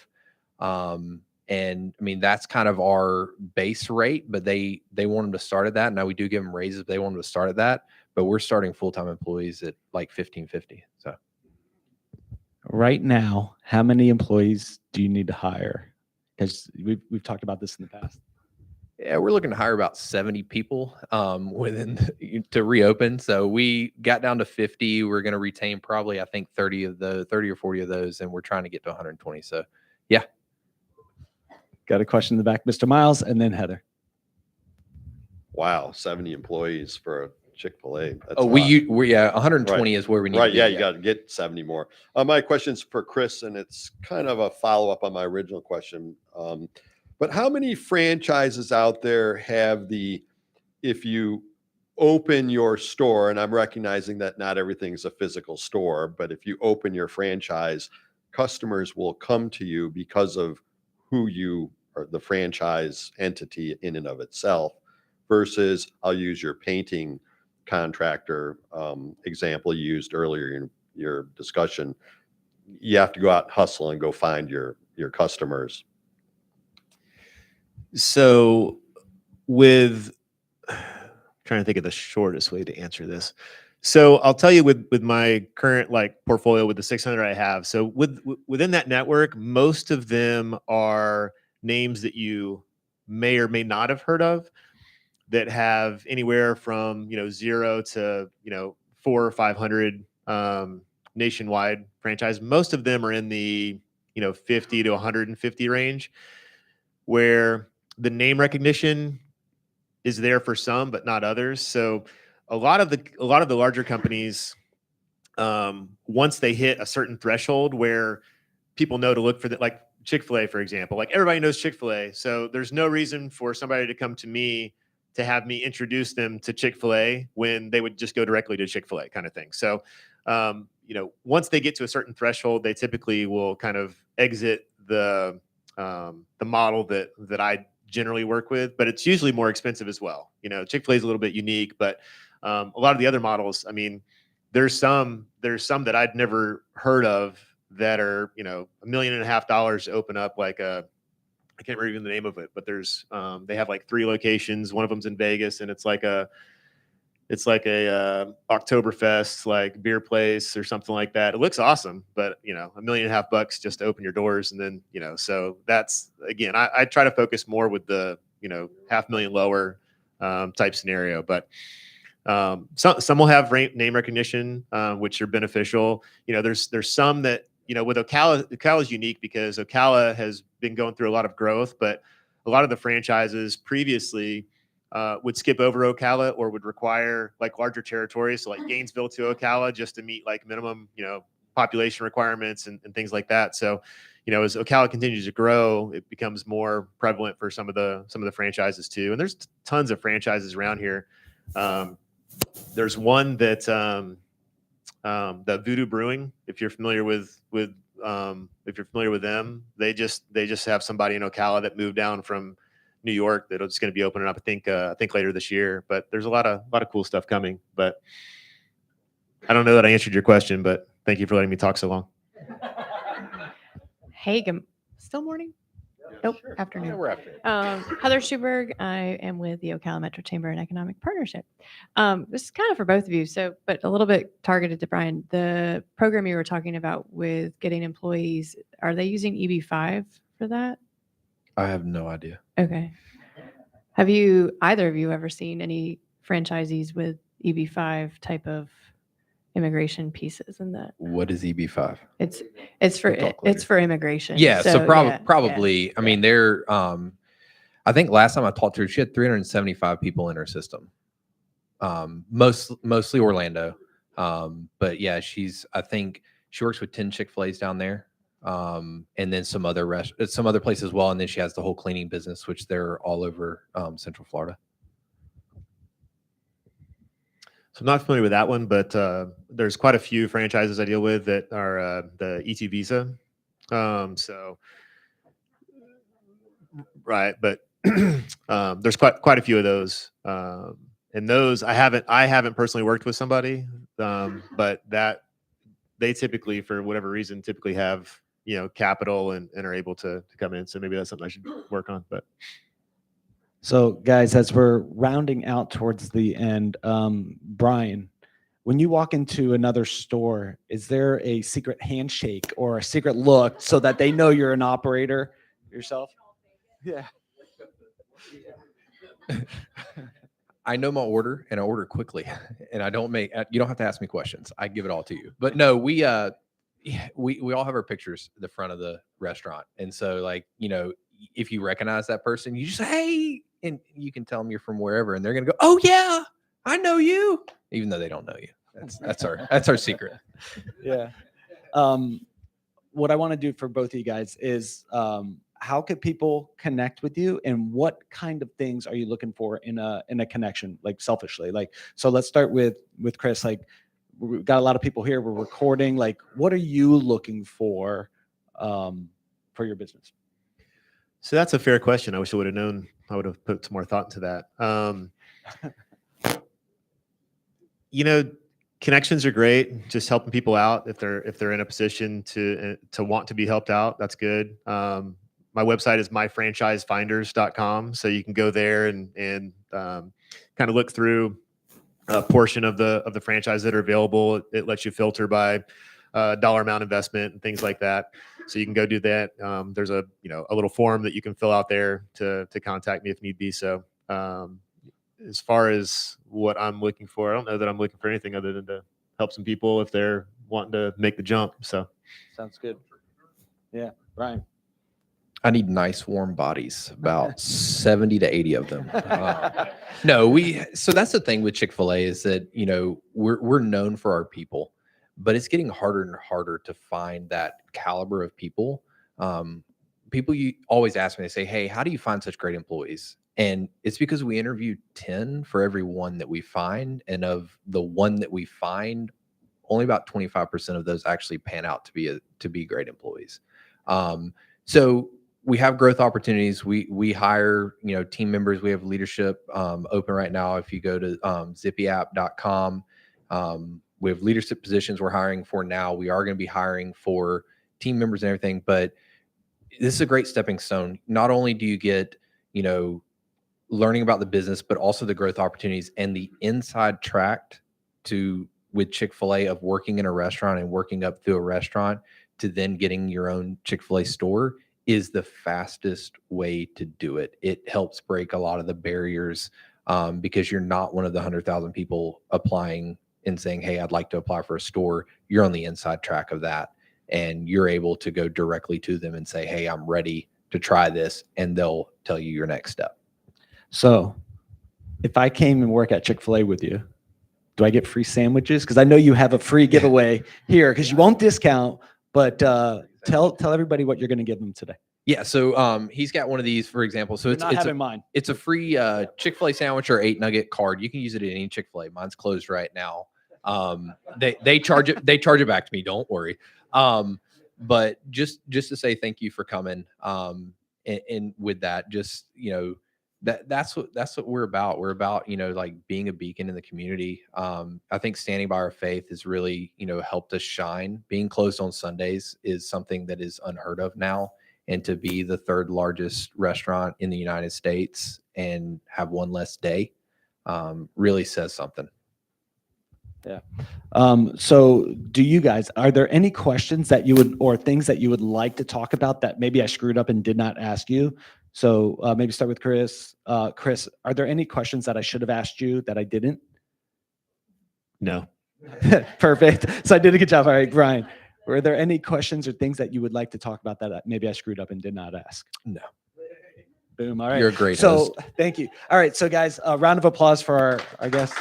[SPEAKER 3] And I mean, that's kind of our base rate, but they want them to start at that. Now we do give them raises, but they want them to start at that. But we're starting full-time employees at like $15.50. So
[SPEAKER 1] Right now, how many employees do you need to hire? Because we've talked about this in the past.
[SPEAKER 3] yeah, we're looking to hire about 70 people to reopen. So we got down to 50. We're going to retain probably, I think, 30 or 40 of those, and we're trying to get to 120. So yeah.
[SPEAKER 1] Got a question in the back, Mr. Miles, and then Heather.
[SPEAKER 7] Wow, 70 employees for a Chick-fil-A. That's
[SPEAKER 3] Oh,
[SPEAKER 7] a lot.
[SPEAKER 3] we 120 is where we need
[SPEAKER 7] Right,
[SPEAKER 3] to be.
[SPEAKER 7] yeah, you got to get 70 more. My question's for Chris, and it's kind of a follow-up on my original question. But how many franchises out there have if you open your store, and I'm recognizing that not everything's a physical store, but if you open your franchise, customers will come to you because of who you are, the franchise entity in and of itself, versus I'll use your painting contractor example you used earlier in your discussion. you have to go out and hustle and go find your customers?
[SPEAKER 4] So with trying to think of the shortest way to answer this. So I'll tell you with my current like portfolio with the 600 I have. So within that network, most of them are names that you may or may not have heard of that have anywhere from, 0 to, 4 or 500 nationwide franchise. Most of them are in the, 50 to 150 range, where the name recognition is there for some, but not others. So a lot of the larger companies, once they hit a certain threshold where people know to look for that, like Chick-fil-A, for example, like everybody knows Chick-fil-A. So there's no reason for somebody to come to me to have me introduce them to Chick-fil-A when they would just go directly to Chick-fil-A kind of thing. So, once they get to a certain threshold, they typically will kind of exit the model that I generally work with, but it's usually more expensive as well. Chick-fil-A is a little bit unique, but a lot of the other models, I mean, there's some that I'd never heard of that are, $1.5 million to open up like I can't remember even the name of it, but there's, they have like 3 locations. One of them's in Vegas, and it's like a Oktoberfest, like beer place or something like that. It looks awesome, but $1.5 million just to open your doors. And then, so that's, again, I try to focus more with the, $500,000 lower type scenario, but some will have name recognition, which are beneficial. There's some that, with Ocala is unique because Ocala has been going through a lot of growth, but a lot of the franchises previously would skip over Ocala or would require like larger territories. So like Gainesville to Ocala just to meet like minimum, population requirements and things like that. So, as Ocala continues to grow, it becomes more prevalent for some of the franchises too. And there's tons of franchises around here. There's one that the Voodoo Brewing, if you're familiar with them, they just have somebody in Ocala that moved down from New York that's just going to be opening up. I think later this year. But there's a lot of cool stuff coming. But I don't know that I answered your question, but thank you for letting me talk so long.
[SPEAKER 8] Hey, still morning? Nope, afternoon.
[SPEAKER 3] We're after.
[SPEAKER 8] Heather Schuberg. I am with the Ocala Metro Chamber and Economic Partnership. This is kind of for both of you, but a little bit targeted to Brian. The program you were talking about with getting employees, are they using EB5 for that?
[SPEAKER 3] I have no idea.
[SPEAKER 8] Okay. Have either of you ever seen any franchisees with EB5 type of immigration pieces in that?
[SPEAKER 3] What is EB5?
[SPEAKER 8] It's for immigration.
[SPEAKER 3] Yeah, so
[SPEAKER 8] yeah,
[SPEAKER 3] probably.
[SPEAKER 8] yeah.
[SPEAKER 3] I mean, they're. I think last time I talked to her, she had 375 people in her system. Mostly Orlando, but yeah, I think she works with 10 Chick-fil-A's down there, and then some other places as well. And then she has the whole cleaning business, which they're all over Central Florida.
[SPEAKER 4] So I'm not familiar with that one, but there's quite a few franchises I deal with that are the ET Visa. Right, but there's quite a few of those, and those I haven't personally worked with somebody, but that they typically, for whatever reason, have capital and are able to come in. So maybe that's something I should work on. But
[SPEAKER 1] So, guys, as we're rounding out towards the end, Brian, when you walk into another store, is there a secret handshake or a secret look so that they know you're an operator yourself? Yeah.
[SPEAKER 3] I know my order and I order quickly, and I don't you don't have to ask me questions. I give it all to you. But no, we all have our pictures at the front of the restaurant. And so like, if you recognize that person, you just say, hey, and you can tell them you're from wherever, and they're going to go, oh yeah, I know you, even though they don't know you. That's our secret.
[SPEAKER 1] Yeah. What I want to do for both of you guys is, how could people connect with you, and what kind of things are you looking for in a connection, like selfishly? Like, so let's start with Chris. Like, we've got a lot of people here, we're recording. Like, what are you looking for your business?
[SPEAKER 4] So that's a fair question. I wish I would have known. I would have put some more thought into that. Connections are great. Just helping people out if they're in a position to want to be helped out. That's good. My website is myfranchisefinders.com, so you can go there and kind of look through a portion of the franchise that are available. It lets you filter by dollar amount investment and things like that. So you can go do that. There's a little form that you can fill out there to contact me if need be. So as far as what I'm looking for, I don't know that I'm looking for anything other than to help some people if they're wanting to make the jump. So
[SPEAKER 1] Sounds good. Yeah, Ryan.
[SPEAKER 3] I need nice warm bodies, about 70 to 80 of them. No, so that's the thing with Chick-fil-A is that, we're known for our people, but it's getting harder and harder to find that caliber of people. People you always ask me, they say, hey, how do you find such great employees? And it's because we interview 10 for every one that we find. And of the one that we find, only about 25% of those actually pan out to be great employees. So we have growth opportunities. We hire, team members. We have leadership open right now. If you go to zippyapp.com, we have leadership positions we're hiring for now. We are going to be hiring for team members and everything, but this is a great stepping stone. Not only do you get, learning about the business, but also the growth opportunities and the inside track with Chick-fil-A of working in a restaurant and working up through a restaurant to then getting your own Chick-fil-A store is the fastest way to do it. It helps break a lot of the barriers because you're not one of the 100,000 people applying and saying, hey, I'd like to apply for a store. You're on the inside track of that. And you're able to go directly to them and say, hey, I'm ready to try this. And they'll tell you your next step.
[SPEAKER 1] So if I came and work at Chick-fil-A with you, do I get free sandwiches? Because I know you have a free giveaway here because you won't discount, but tell everybody what you're going to give them today.
[SPEAKER 3] Yeah, so he's got one of these, for example. So it's
[SPEAKER 1] mine.
[SPEAKER 3] It's a free Chick-fil-A sandwich or 8-nugget card. You can use it at any Chick-fil-A. Mine's closed right now. They charge it. They charge it back to me. Don't worry. But just to say thank you for coming. And with that, just that's what we're about. We're about like being a beacon in the community. I think standing by our faith has really helped us shine. Being closed on Sundays is something that is unheard of now. And to be the third largest restaurant in the United States and have one less day really says something.
[SPEAKER 1] Yeah. So do you guys, are there any questions or things that you would like to talk about that maybe I screwed up and did not ask you? So maybe start with Chris. Chris, are there any questions that I should have asked you that I didn't?
[SPEAKER 4] No.
[SPEAKER 1] Perfect. So I did a good job. All right, Brian, were there any questions or things that you would like to talk about that maybe I screwed up and did not ask?
[SPEAKER 3] No.
[SPEAKER 1] Boom. All right.
[SPEAKER 3] You're a great
[SPEAKER 1] so
[SPEAKER 3] host.
[SPEAKER 1] Thank you. All right. So guys, a round of applause for our guests.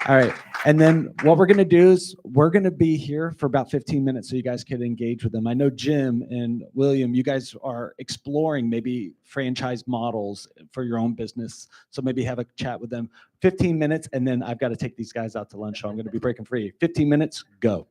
[SPEAKER 1] All right. And then what we're going to do is we're going to be here for about 15 minutes so you guys can engage with them. I know Jim and William, you guys are exploring maybe franchise models for your own business. So maybe have a chat with them. 15 minutes, and then I've got to take these guys out to lunch. So I'm going to be breaking free. 15 minutes, go.